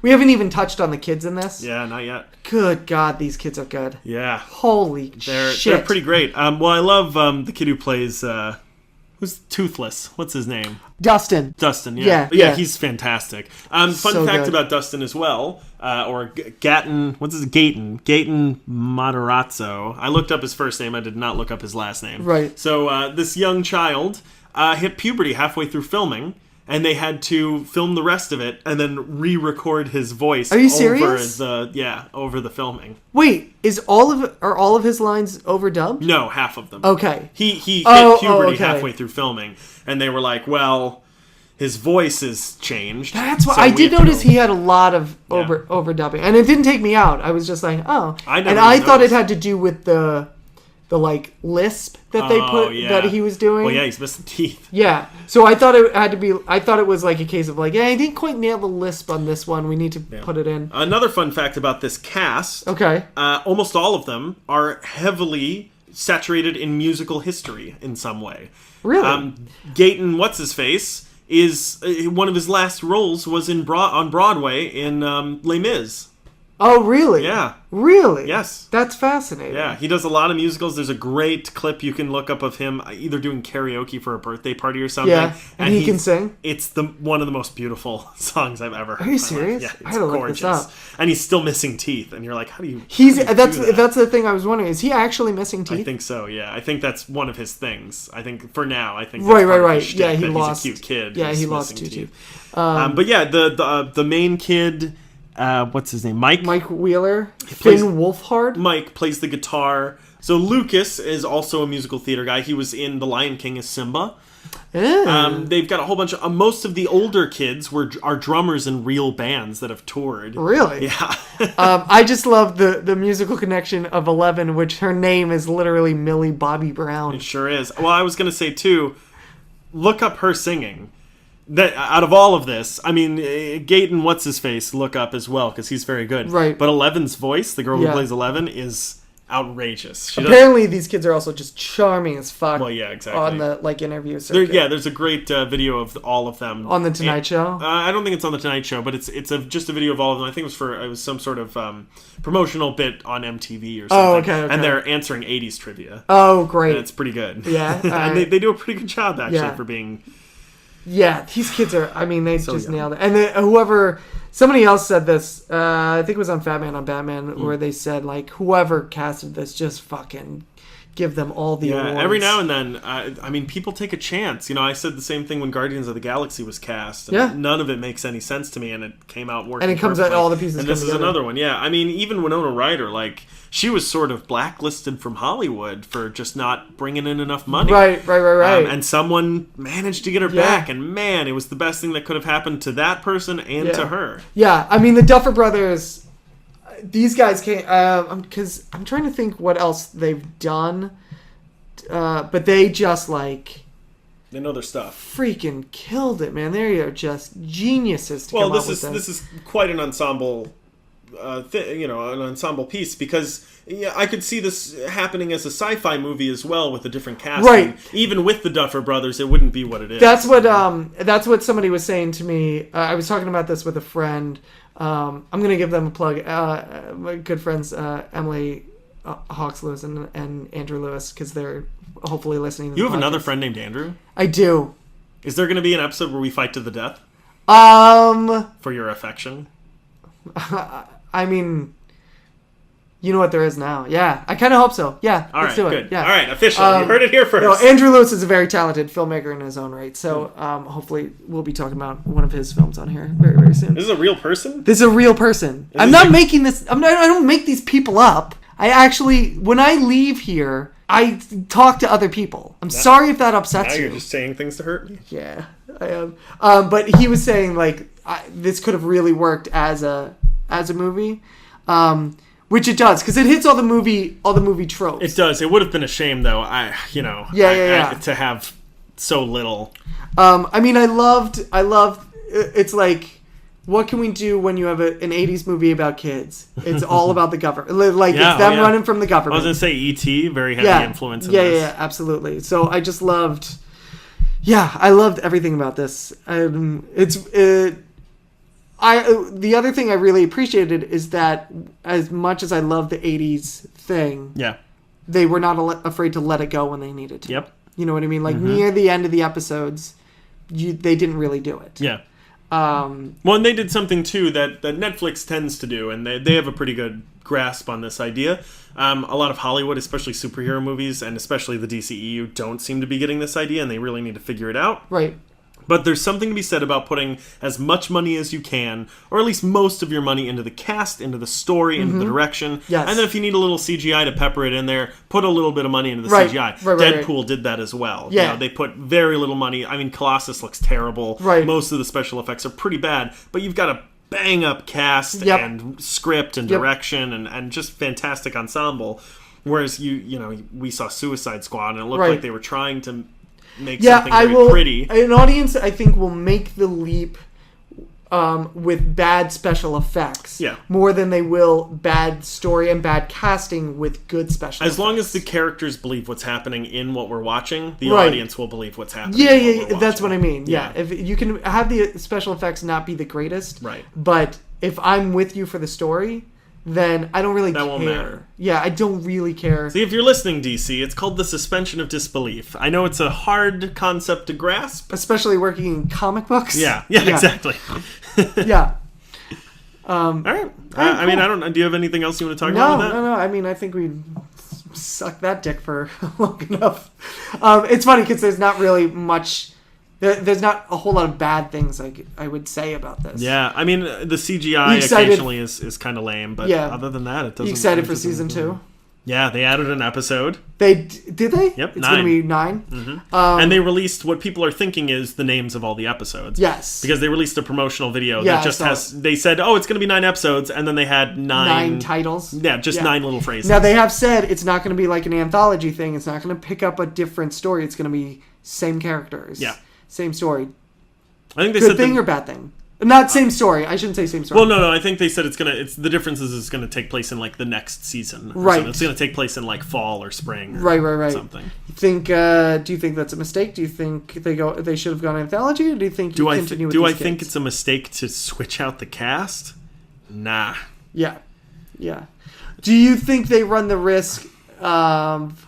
we haven't even touched on the kids in this. Yeah, not yet. Good God, these kids are good. Yeah. Holy shit. They're pretty great. Well, I love the kid who plays, who's Toothless? What's his name? Dustin, yeah. Yeah, he's fantastic. Fun fact about Dustin as well, or Gatton, what's his Gayton Matarazzo. I looked up his first name, I did not look up his last name. Right. So this young child hit puberty halfway through filming, and they had to film the rest of it and then re-record his voice. Are you serious? Over the filming. Wait, are all of his lines overdubbed? No, half of them. Okay. He hit puberty halfway through filming, and they were like, well, his voice is changed. That's why I did notice he had a lot of overdubbing, and it didn't take me out. I was just like, oh. I thought it had to do with the like lisp that they put that he was doing. Well, yeah, he's missing teeth. Yeah, so I thought it had to be. I thought it was like a case of like, I didn't quite nail the lisp on this one. We need to put it in. Another fun fact about this cast. Okay. Almost all of them are heavily saturated in musical history in some way. Really? Gayton, what's his face, is one of his last roles was on Broadway in Les Mis. Oh, really? Yeah. Really? Yes. That's fascinating. Yeah, he does a lot of musicals. There's a great clip you can look up of him either doing karaoke for a birthday party or something. Yeah, and he can sing? It's one of the most beautiful songs I've ever heard. Are you serious? Yeah, it's I had to gorgeous. Look this up. And he's still missing teeth, and you're like, how do you That's the thing I was wondering. Is he actually missing teeth? I think so, yeah. I think that's one of his things. I think for now, that's right. Yeah, he lost. He's a cute kid. Yeah, he lost two teeth. But yeah, the main kid... what's his name? Mike Wheeler. Finn Wolfhard. Mike plays the guitar. So Lucas is also a musical theater guy. He was in The Lion King as Simba. They've got a whole bunch of... most of the older kids are drummers in real bands that have toured. Really? Yeah. I just love the musical connection of 11, which her name is literally Millie Bobby Brown. It sure is. Well, I was going to say, too, look up her singing. That out of all of this, I mean, Gayton, what's his face, look up as well because he's very good. Right. But 11's voice, the girl who plays 11, is outrageous. Apparently, these kids are also just charming as fuck. Well, yeah, exactly. On the interview circuit. There's a great video of all of them on the Tonight Show. I don't think it's on the Tonight Show, but it's just a video of all of them. I think it was some sort of promotional bit on MTV or something. Oh, okay. And they're answering 80s trivia. Oh, great! And it's pretty good. Yeah, and they do a pretty good job actually for being. Yeah, these kids are... I mean, they just nailed it. And somebody else said this, I think it was on Fat Man on Batman, where they said, like, whoever casted this, just fucking give them all the awards. Every now and then, I mean, people take a chance. I said the same thing when Guardians of the Galaxy was cast. And none of it makes any sense to me, and it came out working. And it comes out, all the pieces and come this together. is another one, yeah. I mean, even Winona Ryder, like... she was sort of blacklisted from Hollywood for just not bringing in enough money. Right. And someone managed to get her back, and man, it was the best thing that could have happened to that person and to her. Yeah, I mean, the Duffer Brothers, these guys came... because I'm trying to think what else they've done, but they just, like... they know their stuff. Freaking killed it, man. They are just geniuses to come up with this. This is quite an ensemble... an ensemble piece because I could see this happening as a sci-fi movie as well with a different casting. Right. Even with the Duffer Brothers, it wouldn't be what it is. That's what somebody was saying to me. I was talking about this with a friend I'm gonna give them a plug. My good friends Emily Hawks Lewis and Andrew Lewis, because they're hopefully listening to You the have podcast. another friend named Andrew? I do. Is there going to be an episode where we fight to the death for your affection? I mean, you know what there is now. Yeah, I kind of hope so. Yeah, All let's right, do good. it. Yeah. All right, official. You heard it here first. No, Andrew Lewis is a very talented filmmaker in his own right, so hopefully we'll be talking about one of his films on here very, very soon. This is a real person? This is a real person. I'm not making this. I don't make these people up. I actually, when I leave here, I talk to other people. I'm sorry if that upsets Now you. you're just saying things to hurt me. Yeah, I am. But he was saying like this could have really worked as a movie, which it does, because it hits all the movie tropes. It does. It would have been a shame though. To have so little. I mean, I loved. It's like, what can we do when you have an 80s movie about kids? It's all about the government. Like, it's them running from the government. I was going to say E.T., very heavy influence in this. Yeah, absolutely. So I just loved... Yeah, I loved everything about this. The other thing I really appreciated is that as much as I love the 80s thing, they were not afraid to let it go when they needed to. Yep. You know what I mean? Like, near the end of the episodes, they didn't really do it. Yeah. Well, and they did something too that Netflix tends to do, and they have a pretty good grasp on this idea. A lot of Hollywood, especially superhero movies, and especially the DCEU, don't seem to be getting this idea, and they really need to figure it out. Right. But there's something to be said about putting as much money as you can, or at least most of your money, into the cast, into the story, into the direction. Yes. And then if you need a little CGI to pepper it in there, put a little bit of money into the CGI. Deadpool did that as well. Yeah. You know, they put very little money. I mean, Colossus looks terrible. Right. Most of the special effects are pretty bad, but you've got a bang-up cast and script and direction and just fantastic ensemble. Whereas we saw Suicide Squad, and it looked like they were trying to make something very pretty. An audience, I think, will make the leap with bad special effects more than they will bad story and bad casting with good special effects. As long as the characters believe what's happening in what we're watching, the audience will believe what's happening. Yeah, that's what I mean. Yeah. If you can have the special effects not be the greatest, but if I'm with you for the story, then I don't really care. Won't matter. Yeah, I don't really care. See, if you're listening, DC, it's called the suspension of disbelief. I know it's a hard concept to grasp. Especially working in comic books. Yeah, exactly. Yeah. All right. Cool. I mean, I don't. Do you have anything else you want to talk about with that? No. I mean, I think we sucked that dick for long enough. It's funny because there's not really much... There's not a whole lot of bad things I would say about this. Yeah, I mean, the CGI occasionally is kind of lame, but other than that, it doesn't... You excited for season 2? Yeah, they added an episode. Did they? Yep, it's 9. It's going to be 9? Mm-hmm. And they released what people are thinking is the names of all the episodes. Yes. Because they released a promotional video that just has... They said, it's going to be 9 episodes, and then they had 9 titles? Yeah, just 9 little phrases. Now, they have said it's not going to be like an anthology thing. It's not going to pick up a different story. It's going to be same characters. Yeah. Same story. I think they Good said thing or bad thing? Not same story. I shouldn't say same story. Well, no. I think they said the difference is it's going to take place in like the next season. Right. Something. It's going to take place in like fall or spring. Or right. Something. You think? Do you think that's a mistake? Do you think they should have gone anthology, or do you think continue with Do these I kids? think it's a mistake to switch out the cast? Nah. Yeah. Do you think they run the risk of,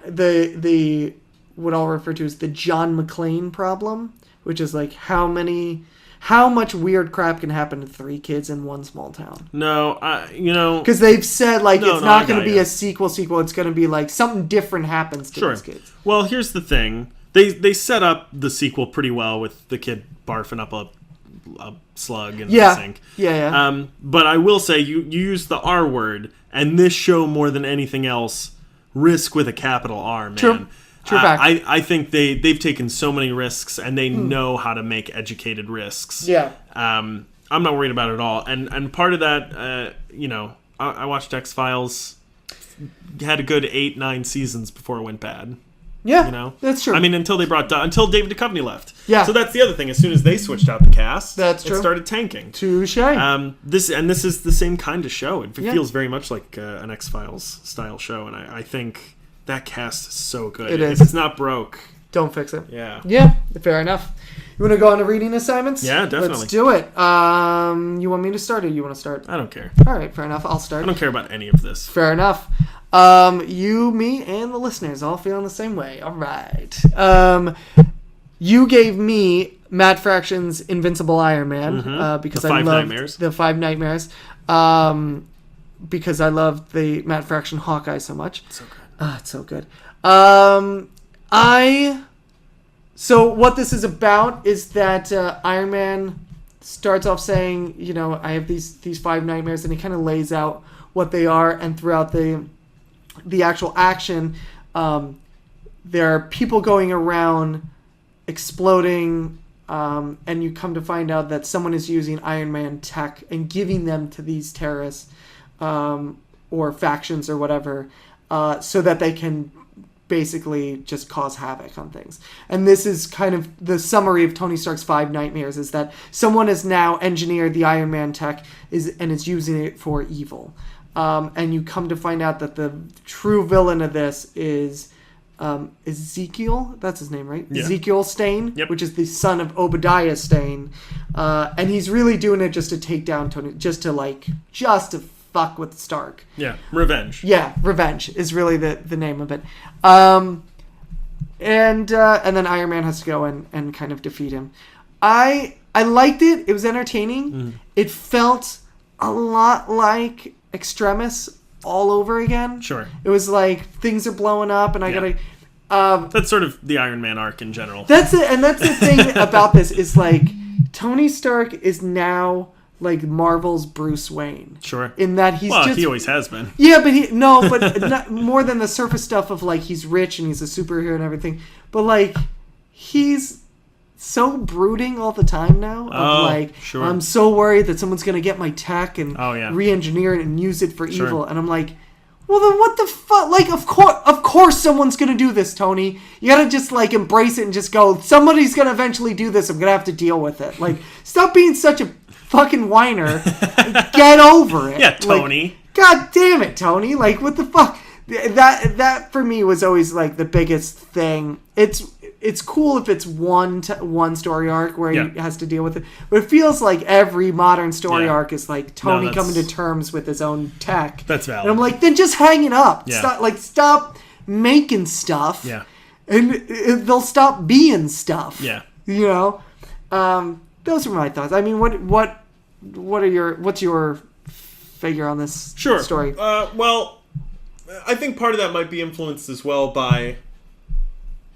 the what I'll refer to as the John McClane problem, which is like how much weird crap can happen to 3 kids in one small town? No, because they've said it's not going to be a sequel. It's going to be like something different happens to these kids. Well, here's the thing: they set up the sequel pretty well with the kid barfing up a slug in the sink. Yeah. But I will say you use the R word, and this show more than anything else, risk with a capital R, man. True fact. I think they've taken so many risks, and they know how to make educated risks. Yeah. I'm not worried about it at all. And part of that, I watched X-Files, had a good 8-9 seasons before it went bad. Yeah, that's true. I mean, until David Duchovny left. Yeah. So that's the other thing. As soon as they switched out the cast, that's true. It started tanking. Touche. This is the same kind of show. It feels very much like an X-Files style show, and I think that cast is so good. It is. If it's not broke, don't fix it. Yeah. Yeah, fair enough. want to go on to reading assignments? Yeah, definitely. Let's do it. You want me to start or you want to start? I don't care. All right, fair enough. I'll start. I don't care about any of this. Fair enough. You, me, and the listeners all feeling the same way. All right. You gave me Matt Fraction's Invincible Iron Man because The I Five loved Nightmares. the Five Nightmares. Because I loved the Matt Fraction Hawkeye so much. So good. It's so good. So what this is about is that Iron Man starts off saying, you know, I have these five nightmares, and he kind of lays out what they are, and throughout the actual action, there are people going around exploding, and you come to find out that someone is using Iron Man tech and giving them to these terrorists or factions or whatever, so that they can basically just cause havoc on things. And this is kind of the summary of Tony Stark's Five Nightmares, is that someone has now engineered the Iron Man tech and is using it for evil. And you come to find out that the true villain of this is Ezekiel. That's his name, right? Yeah. Ezekiel Stane, Yep. which is the son of Obadiah Stane. And he's really doing it just to take down Tony, just to fuck with Stark. Yeah, revenge. Yeah, revenge is really the name of it. And then Iron Man has to go and kind of defeat him. I liked it. It was entertaining. It felt a lot like Extremis all over again. Sure. It was like things are blowing up and I Yeah. gotta... That's sort of the Iron Man arc in general. That's it, and that's the thing about this is like Tony Stark is now like Marvel's Bruce Wayne. Sure. In that he's just... he always has been. Yeah, but not, more than the surface stuff of like he's rich and he's a superhero and everything. But like he's so brooding all the time now. Sure. I'm so worried that someone's gonna get my tech and re-engineer it and use it for evil. And I'm like, well then what the fuck? Like of course someone's gonna do this, Tony. You gotta just like embrace it and just go, somebody's gonna eventually do this. I'm gonna have to deal with it. Like stop being such a fucking whiner. Get over it. Yeah, Tony. Like, God damn it, Tony. Like, what the fuck? That for me was always like the biggest thing. It's cool if it's one story arc where he has to deal with it, but it feels like every modern story arc is like Tony coming to terms with his own tech. That's valid. And I'm like, then just hang it up. Yeah. Stop making stuff. Yeah. And they'll stop being stuff. Yeah. You know. Those are my thoughts. I mean, what's your figure on this story? Well, I think part of that might be influenced as well by,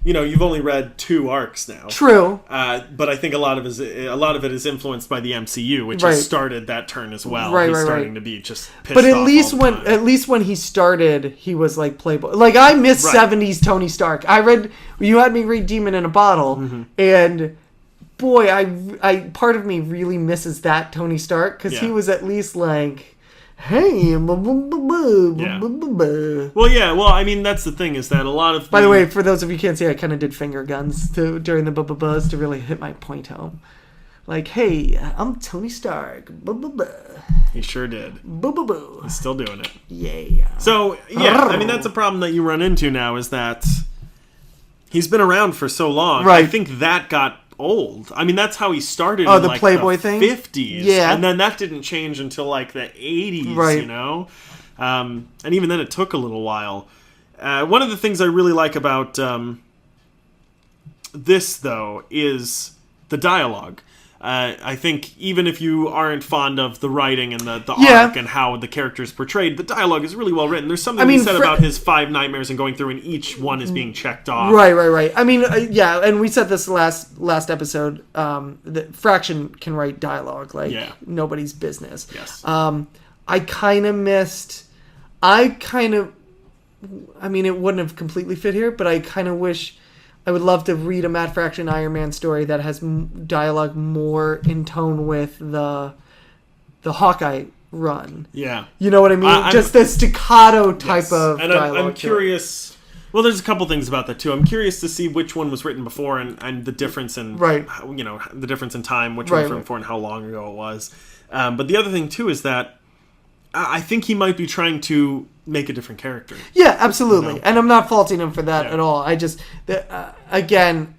you know, you've only read 2 arcs now. True. But I think a lot of it is influenced by the MCU, which has started that turn as well. He's starting to be just pissed but off all the time. At least when he started, he was like Playboy. Like I miss 70s Tony Stark. You had me read Demon in a Bottle, and boy, I part of me really misses that Tony Stark because he was at least like, hey, Well, I mean, that's the thing is that a lot of... By the way, for those of you who can't see, I kind of did finger guns during the buzz to really hit my point home. Like, hey, I'm Tony Stark. He sure did. He's still doing it. Yeah. So, yeah, I mean, that's a problem that you run into now is that he's been around for so long. Right. I think that got old. I mean, that's how he started in the like Playboy the thing? 50s. Yeah. And then that didn't change until like the 80s, right. You know? And even then it took a little while. One of the things I really like about this, though, is the dialogue. I think even if you aren't fond of the writing and the arc and how the character's portrayed, the dialogue is really well written. There's something he said about his 5 nightmares and going through, and each one is being checked off. Right. I mean, and we said this last episode. That Fraction can write dialogue like nobody's business. Yes. I kind of missed. I mean, it wouldn't have completely fit here, but I kind of wish. I would love to read a Matt Fraction Iron Man story that has dialogue more in tone with the Hawkeye run. Yeah. You know what I mean? Just the staccato type of and dialogue. I'm curious... Well, there's a couple things about that, too. I'm curious to see which one was written before and the difference in... You know, the difference in time, which one was written before and how long ago it was. But the other thing, too, is that I think he might be trying to make a different character. Yeah, absolutely. You know? And I'm not faulting him for that at all. I just, again,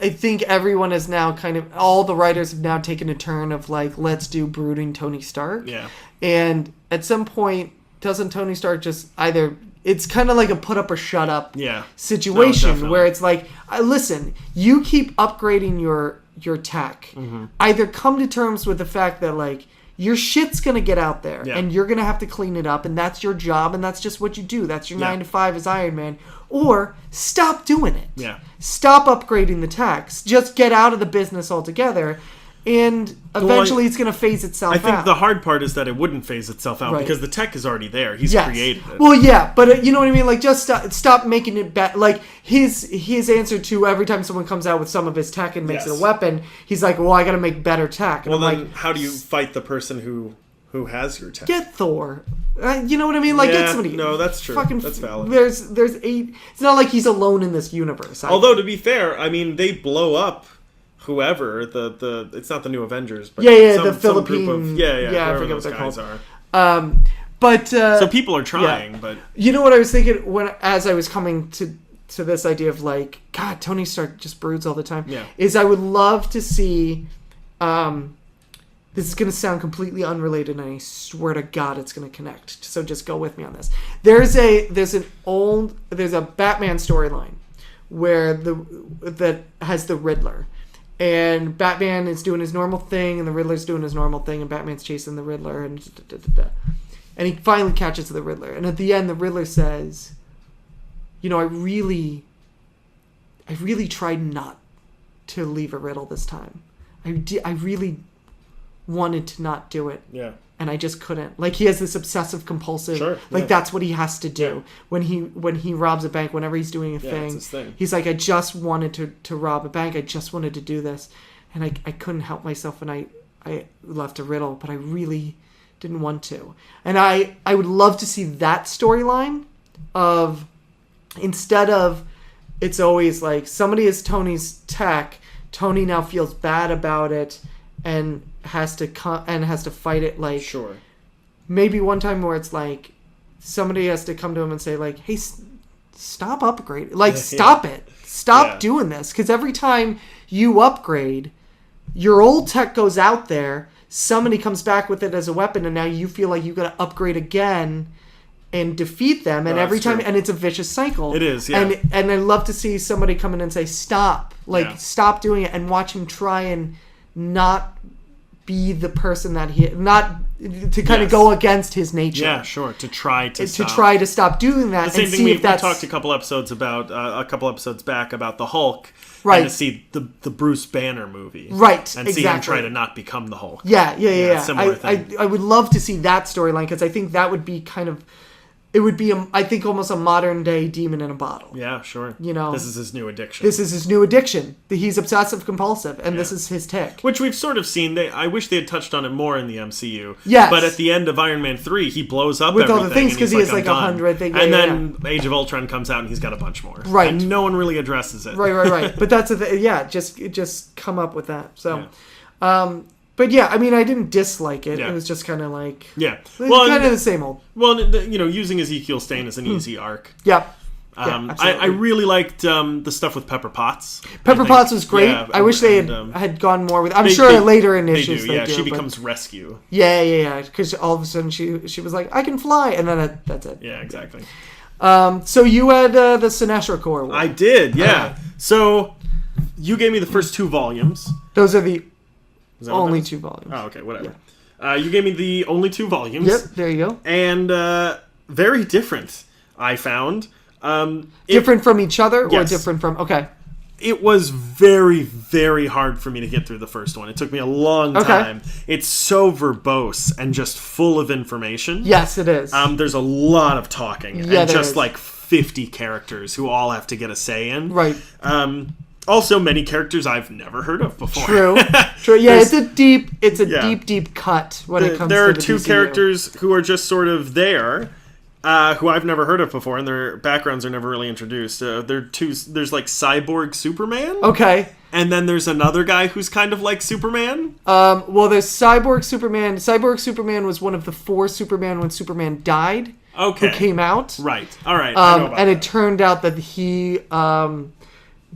I think everyone is now all the writers have now taken a turn of like, let's do brooding Tony Stark. Yeah. And at some point, doesn't Tony Stark just either... It's kind of like a put up or shut up situation No, where it's like, listen, you keep upgrading your tech. Mm-hmm. Either come to terms with the fact that like your shit's gonna get out there and you're gonna have to clean it up, and that's your job, and that's just what you do. That's your 9 to 5 as Iron Man. Or stop doing it. Yeah. Stop upgrading the techs. Just get out of the business altogether. And eventually it's going to phase itself out. I think the hard part is that it wouldn't phase itself out because the tech is already there. He's created it. Well, yeah, but you know what I mean? Like, just stop making it bad. Like, his answer to every time someone comes out with some of his tech and makes it a weapon, he's like, well, I got to make better tech. And well, I'm then like, how do you fight the person who has your tech? Get Thor. You know what I mean? Like, get somebody. No, that's true. That's valid. There's 8... It's not like he's alone in this universe. Although, to be fair, I mean, they blow up whoever it's not the New Avengers, but the Philippine group of, I forget those what they're guys called. are. But so people are trying, but you know what I was thinking as I was coming to this idea of like, God, Tony Stark just broods all the time. Yeah. Is I would love to see. This is going to sound completely unrelated, and I swear to God, it's going to connect. So just go with me on this. There's a Batman storyline where that has the Riddler. And Batman is doing his normal thing, and the Riddler's doing his normal thing, and Batman's chasing the Riddler, and he finally catches the Riddler. And at the end, the Riddler says, "You know, I really tried not to leave a riddle this time. I really wanted to not do it. Yeah. And I just couldn't." Like, he has this obsessive compulsive, that's what he has to do when he robs a bank. Whenever he's doing a thing, it's his thing. He's like, I just wanted to rob a bank. I just wanted to do this, and I couldn't help myself, and I left a riddle, but I really didn't want to. And I would love to see that storyline of, instead of it's always like somebody is Tony's tech, Tony now feels bad about it and has to fight it. Like, sure, maybe one time where it's like somebody has to come to him and say like, hey, stop upgrading, like stop it, stop doing this, because every time you upgrade, your old tech goes out there, somebody comes back with it as a weapon, and now you feel like you got to upgrade again and defeat them, and every time, and it's a vicious cycle. It is, yeah. And I love to see somebody come in and say stop, stop doing it, and watch him try and not be the person that not to kind of go against his nature. Yeah, sure. To try to stop doing that. The same and thing see we if that's... talked a couple episodes back about the Hulk. Right. And to see the Bruce Banner movie. Right. And see him try to not become the Hulk. Yeah. Similar thing. I would love to see that storyline, because I think that would be kind of... It would be, I think, almost a modern-day demon in a bottle. Yeah, sure. You know, this is his new addiction. He's obsessive-compulsive, and this is his tick. Which we've sort of seen. I wish they had touched on it more in the MCU. Yes. But at the end of Iron Man 3, he blows up with everything. All the things, because he has like 100 things. And then Age of Ultron comes out, and he's got a bunch more. Right. And no one really addresses it. Right. But that's just come up with that. So, but yeah, I mean, I didn't dislike it. Yeah. It was just kind of like... Yeah. Well, kind of the same old. Well, using Ezekiel Stane is an easy arc. Yeah. I really liked the stuff with Pepper Potts. Pepper Potts was great. I wish they had gone more with... I'm sure later in issues they do. She becomes Rescue. Yeah. Because all of a sudden she was like, I can fly. And then that's it. Yeah, exactly. So you had the Sinestro Corps one. I did, yeah. So you gave me the first 2 volumes. Those are the... Only 2 volumes. Oh, okay, whatever. Yeah. You gave me the only 2 volumes. Yep, there you go. And very different, I found. Different from each other? Yes. Or different from... Okay. It was very, very hard for me to get through the first one. It took me a long time. It's so verbose and just full of information. Yes, it is. There's a lot of talking. Yeah, and just like 50 characters who all have to get a say in. Right. Also, many characters I've never heard of before. True. Yeah, it's a deep cut when it comes to the There are DCU. 2 characters who are just sort of there, who I've never heard of before, and their backgrounds are never really introduced. There's like Cyborg Superman. Okay. And then there's another guy who's kind of like Superman. Well, there's Cyborg Superman. Cyborg Superman was one of the 4 Superman when Superman died. Okay. Who came out. Right. All right. I know about and that. it turned out that he...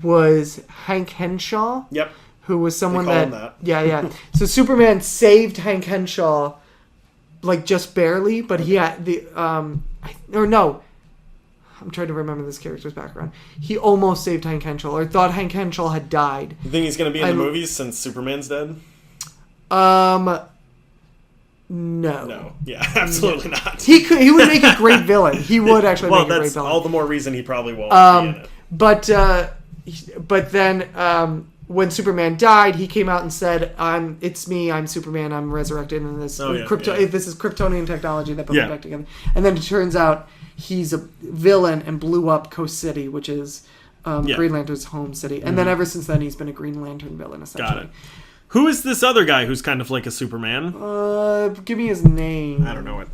was Hank Henshaw. Yep. Who was someone They call him that. Yeah. So Superman saved Hank Henshaw, like just barely, but he had I'm trying to remember this character's background. He almost saved Hank Henshaw, or thought Hank Henshaw had died. You think he's going to be in the movies since Superman's dead? No. No. Yeah, absolutely not. He would make a great villain. He would actually make a great villain. All the more reason he probably won't be in it. But then when Superman died, he came out and said, "It's me. I'm Superman. I'm resurrected, and this this is Kryptonian technology that put me back together." And then it turns out he's a villain and blew up Coast City, which is Green Lantern's home city. And then ever since then, he's been a Green Lantern villain, essentially. Got it. Who is this other guy who's kind of like a Superman? Give me his name. I don't know it.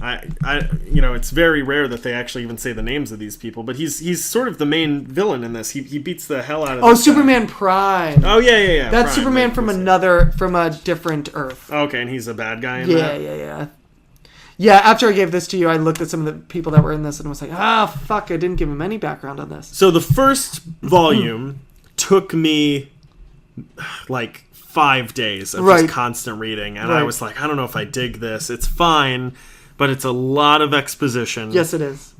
It's very rare that they actually even say the names of these people, but he's sort of the main villain in this. He beats the hell out of. Oh, Superman Prime. Oh yeah. That's Prime, Superman from a different Earth. Okay, and he's a bad guy in that? Yeah. Yeah, after I gave this to you, I looked at some of the people that were in this and was like, fuck, I didn't give him any background on this. So the first volume took me like 5 days of just constant reading, and I was like, I don't know if I dig this. It's fine, but it's a lot of exposition. Yes, it is.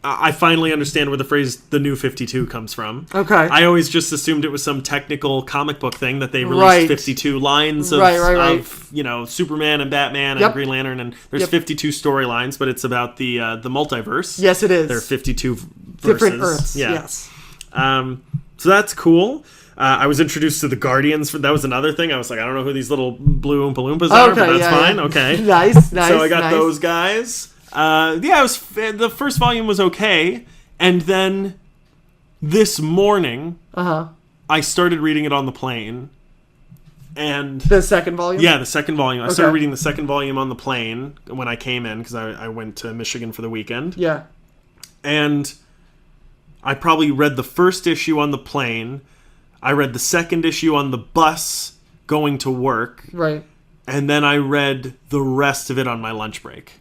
I finally understand where the phrase "the New 52" comes from. Okay. I always just assumed it was some technical comic book thing that they released 52 lines of Superman and Batman and Green Lantern, and there's 52 storylines, but it's about the multiverse. Yes, it is. There are 52 different Earths. Yeah. Yes. So that's cool. I was introduced to the Guardians. That was another thing. I was like, I don't know who these little blue Oompa Loompas are, but that's fine. Yeah. Okay. Nice. So I got those guys. The first volume was okay, and then this morning, I started reading it on the plane, and the second volume. Yeah, the second volume. I started reading the second volume on the plane when I came in because I went to Michigan for the weekend. Yeah, and I probably read the first issue on the plane. I read the second issue on the bus going to work. Right, and then I read the rest of it on my lunch break.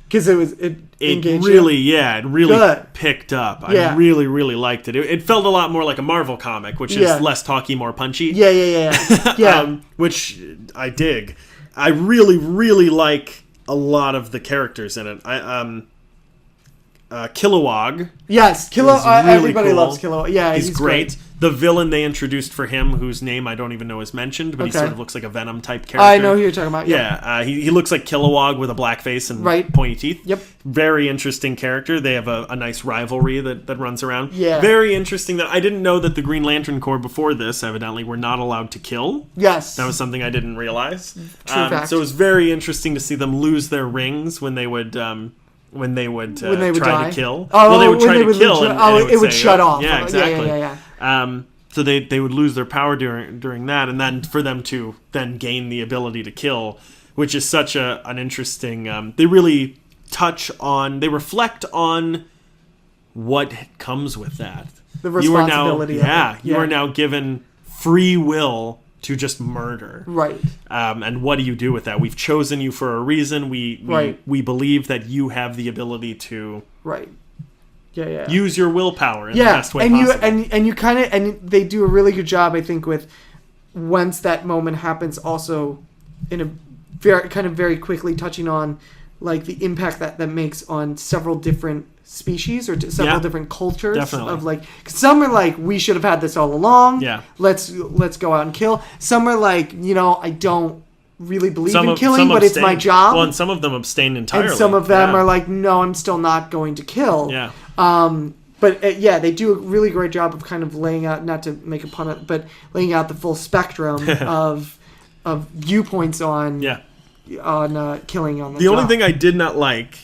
Because it really picked up. I really, really liked it. It felt a lot more like a Marvel comic, which is less talky, more punchy. Yeah. Which I dig. I really, really like a lot of the characters in it. Kilowog. Yes, everybody cool. loves Kilowog. Yeah, he's great. The villain they introduced for him, whose name I don't even know is mentioned, but he sort of looks like a Venom type character. I know who you're talking about. Yep. Yeah, he looks like Kilowog with a black face and pointy teeth. Yep. Very interesting character. They have a nice rivalry that runs around. Yeah. Very interesting. That I didn't know that the Green Lantern Corps before this, evidently, were not allowed to kill. Yes. That was something I didn't realize. True fact. So it was very interesting to see them lose their rings when they would try to kill. They would try to kill. It would shut off. Yeah, exactly. Yeah. So they would lose their power during that, and then for them to then gain the ability to kill, which is such an interesting. They really they reflect on what comes with that. The responsibility. You are now given free will to just murder. Right. And what do you do with that? We've chosen you for a reason. We believe that you have the ability to use your willpower in the best way possible. And you kind of, and they do a really good job, I think, with once that moment happens, also in a very quickly touching on like the impact that makes on several different species or several different cultures. Definitely. Of like, some are like, we should have had this all along. Yeah. Let's go out and kill. Some are like, I don't really believe in killing, but it's my job. Well, and some of them abstain entirely. And some of them are like, no, I'm still not going to kill. Yeah. But they do a really great job of kind of laying out, not to make a pun, but laying out the full spectrum of viewpoints on killing on the The job. only thing I did not like,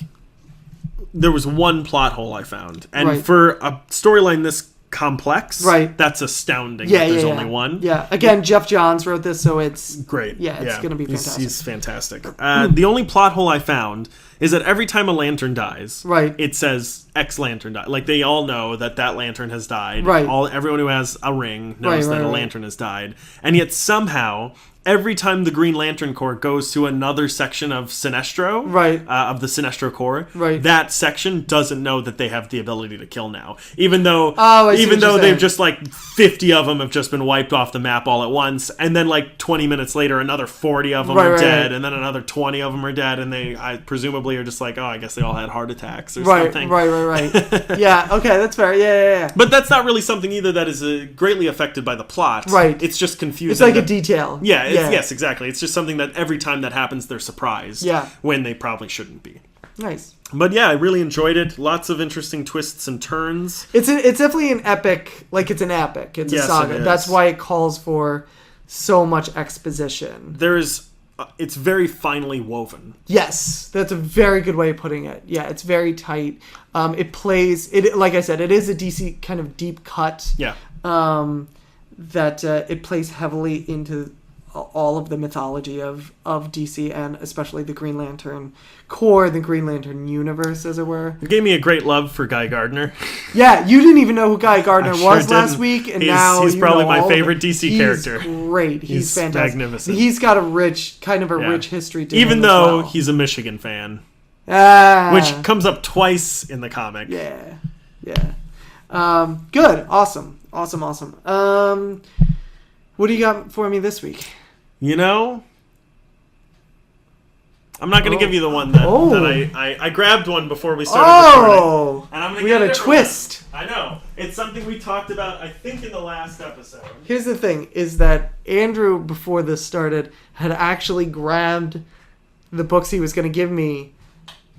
there was one plot hole I found, and for a storyline this complex, that's astounding. that there's only one. Yeah. Again, Jeff Johns wrote this, so it's great. Yeah, it's going to be fantastic. He's fantastic. The only plot hole I found is that every time a lantern dies, it says X lantern died. Like they all know that lantern has died. Right. Everyone who has a ring knows that a lantern has died, and yet somehow every time the Green Lantern Corps goes to another section of Sinestro, Right. Of the Sinestro Corps, Right. that section doesn't know that they have the ability to kill now. Even though, I see what you're they've saying. just like 50 of them have just been wiped off the map all at once, and then like 20 minutes later, another 40 of them Right, are right, dead, right. and then another 20 of them are dead, and they presumably are just like, oh, I guess they all had heart attacks or Right, something. right. Yeah, okay, that's fair. Yeah. But that's not really something either that is greatly affected by the plot. Right. It's just confusing. It's like a that- detail. Yeah, yes, exactly. It's just something that every time that happens, they're surprised. Yeah. When they probably shouldn't be. Nice. But yeah, I really enjoyed it. Lots of interesting twists and turns. It's definitely an epic, like it's an epic. It's Yes, a saga. it is. That's why it calls for so much exposition. There's, it's very finely woven. Yes, that's a very good way of putting it. Yeah, it's very tight. It plays, like I said, it is a DC kind of deep cut. Yeah. That it plays heavily into all of the mythology of DC and especially the Green Lantern Corps, the Green Lantern universe, as it were. It gave me a great love for Guy Gardner. Yeah, you didn't even know who Guy Gardner I sure was last didn't. week, and He's you probably know my all of favorite it. DC He's character. Great, he's fantastic. magnificent. He's got a rich Yeah. history to Even him though as well. he's a Michigan fan. Ah, Which comes up twice in the comic. yeah. Good, awesome. What do you got for me this week? You know, I'm not going to Oh. give you the one that, Oh. that I grabbed one before we started recording. Oh, And I'm gonna we give got it a everyone. twist. I know. It's something we talked about, I think, in the last episode. Here's the thing: is that Andrew, before this started, had actually grabbed the books he was going to give me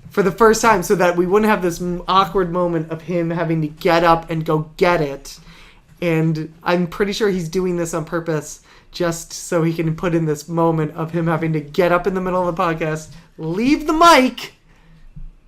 for the first time, so that we wouldn't have this awkward moment of him having to get up and go get it. And I'm pretty sure he's doing this on purpose, just so he can put in this moment of him having to get up in the middle of the podcast, leave the mic,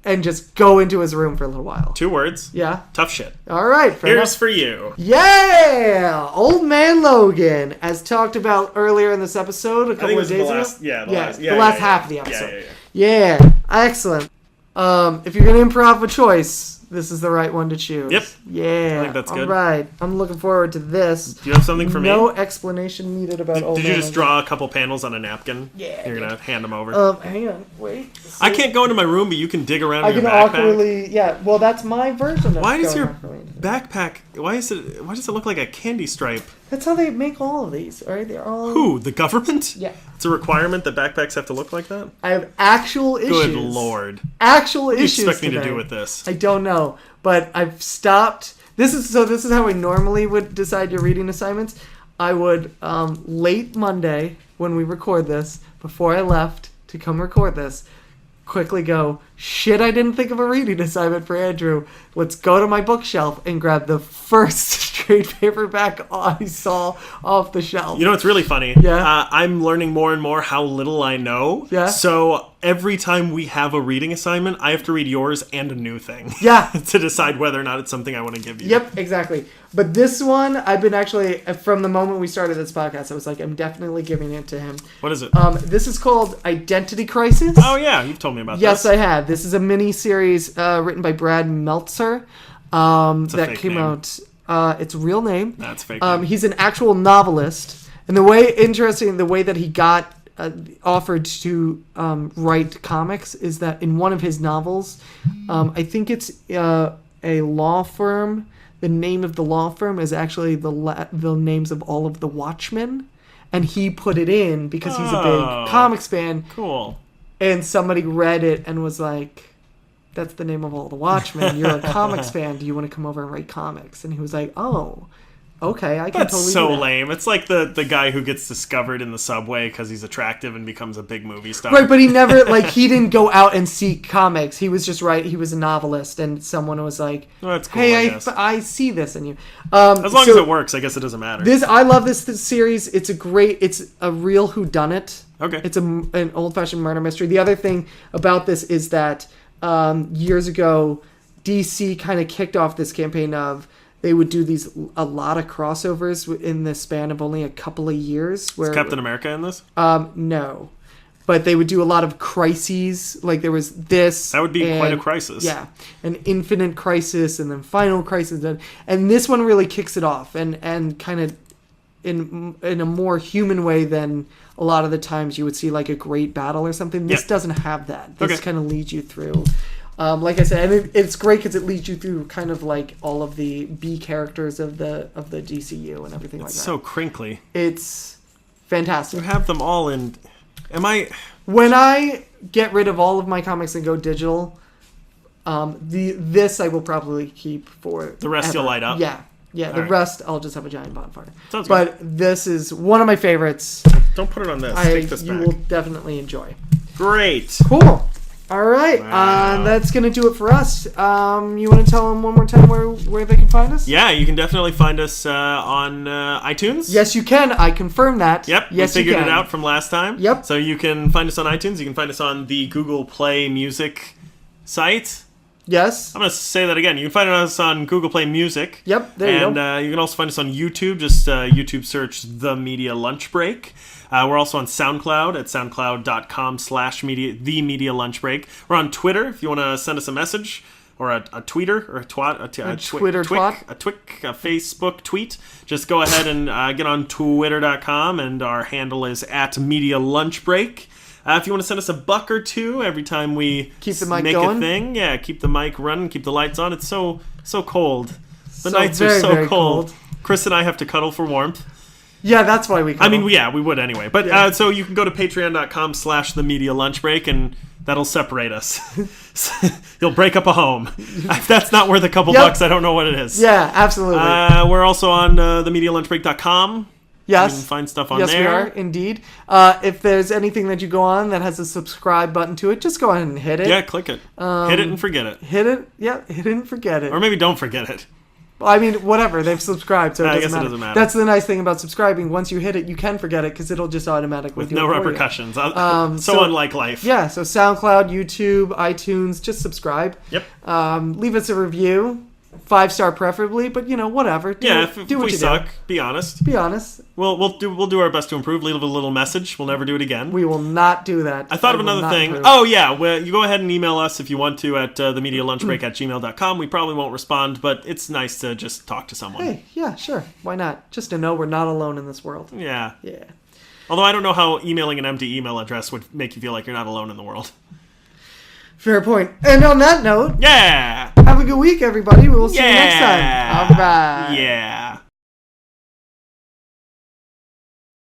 and just go into his room for a little while. 2 words. Yeah. Tough shit. All right. Fair Here's enough. for you. Yeah, Old Man Logan, as talked about earlier in this episode a I think couple it of was days the ago. last. Yeah, the last. the last half of the Yeah, episode. yeah. Yeah, excellent. If you're gonna improv a choice, this is the right one to choose. Yep. Yeah. I think that's good. All right. I'm looking forward to this. Do you have something for me? No explanation needed about Old Did Man you just Logan. draw a couple panels on a napkin? Yeah, You're going to hand them over? Hang on. Wait. I can't go into my room, but you can dig around I in your can backpack. awkwardly. Yeah. Well, that's my version of Why does going your awkwardly into it. backpack? Why does it look like a candy stripe? That's how they make all of these. All right. They're all. Who? The government? Yeah. It's a requirement that backpacks have to look like that. I have actual issues. Good lord! Actual What do you issues. expect me to today. do with this? I don't know, but I've stopped. This is how I normally would decide your reading assignments. I would late Monday when we record this, before I left to come record this, quickly go, shit, I didn't think of a reading assignment for Andrew. Let's go to my bookshelf and grab the first trade paperback I saw off the shelf. You know what's really funny? Yeah. I'm learning more and more how little I know. Yeah. So every time we have a reading assignment, I have to read yours and a new thing. Yeah. To decide whether or not it's something I want to give you. Yep, exactly. But this one, I've been actually, from the moment we started this podcast, I was like, I'm definitely giving it to him. What is it? This is called Identity Crisis. Oh yeah, you've told me about Yes, this. I have. This is a mini series written by Brad Meltzer a that fake came name. out. It's a real name. That's fake. He's an actual novelist, and the way that he got offered to write comics is that in one of his novels, I think it's a law firm. The name of the law firm is actually the names of all of the Watchmen, and he put it in because he's a Oh. big comics fan. Cool. And somebody read it and was like, that's the name of all the Watchmen. You're a comics fan. Do you want to come over and write comics? And he was like, oh, okay, I can That's totally so do that. lame. It's like the guy who gets discovered in the subway because he's attractive and becomes a big movie star. Right, but he never, he didn't go out and seek comics. He was just he was a novelist, and someone was like, Well, that's cool, hey, I I guess. I see this in you. As long as it works, I guess it doesn't matter. I love this series. It's a real whodunit. Okay. It's an old-fashioned murder mystery. The other thing about this is that years ago, DC kind of kicked off this campaign of they would do a lot of crossovers in the span of only a couple of years. Where Is Captain America in this? no, but they would do a lot of crises. Like there was this. That would be quite a crisis. Yeah, an Infinite Crisis and then Final Crisis, and this one really kicks it off and kind of in a more human way than a lot of the times you would see like a great battle or something. This doesn't have that. This kind of leads you through. Like I said, and it's great because it leads you through kind of like all of the B characters of the DCU and everything like that. It's so crinkly. It's fantastic. You have them all in. When I get rid of all of my comics and go digital, this I will probably keep for the rest. ever. You'll light up. Yeah. The rest I'll just have a giant bonfire. Sounds but good. This is one of my favorites. Don't put it on this. Take this back. You will definitely enjoy. Great. Cool. All right, that's going to do it for us. You want to tell them one more time where they can find us? Yeah, you can definitely find us on iTunes. Yes, you can. I confirm that. Yep, yes, we figured it out from last time. Yep. So you can find us on iTunes. You can find us on the Google Play Music site. Yes. I'm going to say that again. You can find us on Google Play Music. Yep, there you go. And you can also find us on YouTube. Just YouTube search The Media Lunch Break. We're also on SoundCloud at soundcloud.com/The Media Lunch Break. We're on Twitter if you want to send us a message or a tweeter or a twat. A Facebook tweet. Just go ahead and get on twitter.com and our handle is at Media Lunch Break. If you want to send us a buck or two every time we keep the mic make going. a thing, keep the mic running, keep the lights on. It's so cold. The nights very, are so very cold. Chris and I have to cuddle for warmth. Yeah, that's why we cuddle. I mean, we would anyway. But so you can go to patreon.com/The Media Lunch Break and that'll separate us. You'll break up a home. If that's not worth a couple bucks, I don't know what it is. Yeah, absolutely. We're also on themedialunchbreak.com. Yes. You can find stuff on there. Yes, we are, indeed. If there's anything that you go on that has a subscribe button to it, just go ahead and hit it. Yeah, click it. Hit it and forget it. Hit it and forget it. Or maybe don't forget it. I mean, whatever. They've subscribed, so it doesn't matter. That's the nice thing about subscribing. Once you hit it, you can forget it because it'll just automatically do it. With no repercussions. So unlike life. Yeah, so SoundCloud, YouTube, iTunes, just subscribe. Yep. Leave us a review. 5-star preferably, but whatever. Do what we you suck, do. be honest. Be honest. We'll do our best to improve. Leave a little message. We'll never do it again. We will not do that. I thought of another thing. Improve. Oh yeah, you go ahead and email us if you want to at themedialunchbreak@gmail.com. We probably won't respond, but it's nice to just talk to someone. Hey, yeah, sure. Why not? Just to know we're not alone in this world. Yeah. Yeah. Although I don't know how emailing an empty email address would make you feel like you're not alone in the world. Fair point. And on that note, have a good week, everybody. We will see you next time. Bye. Yeah.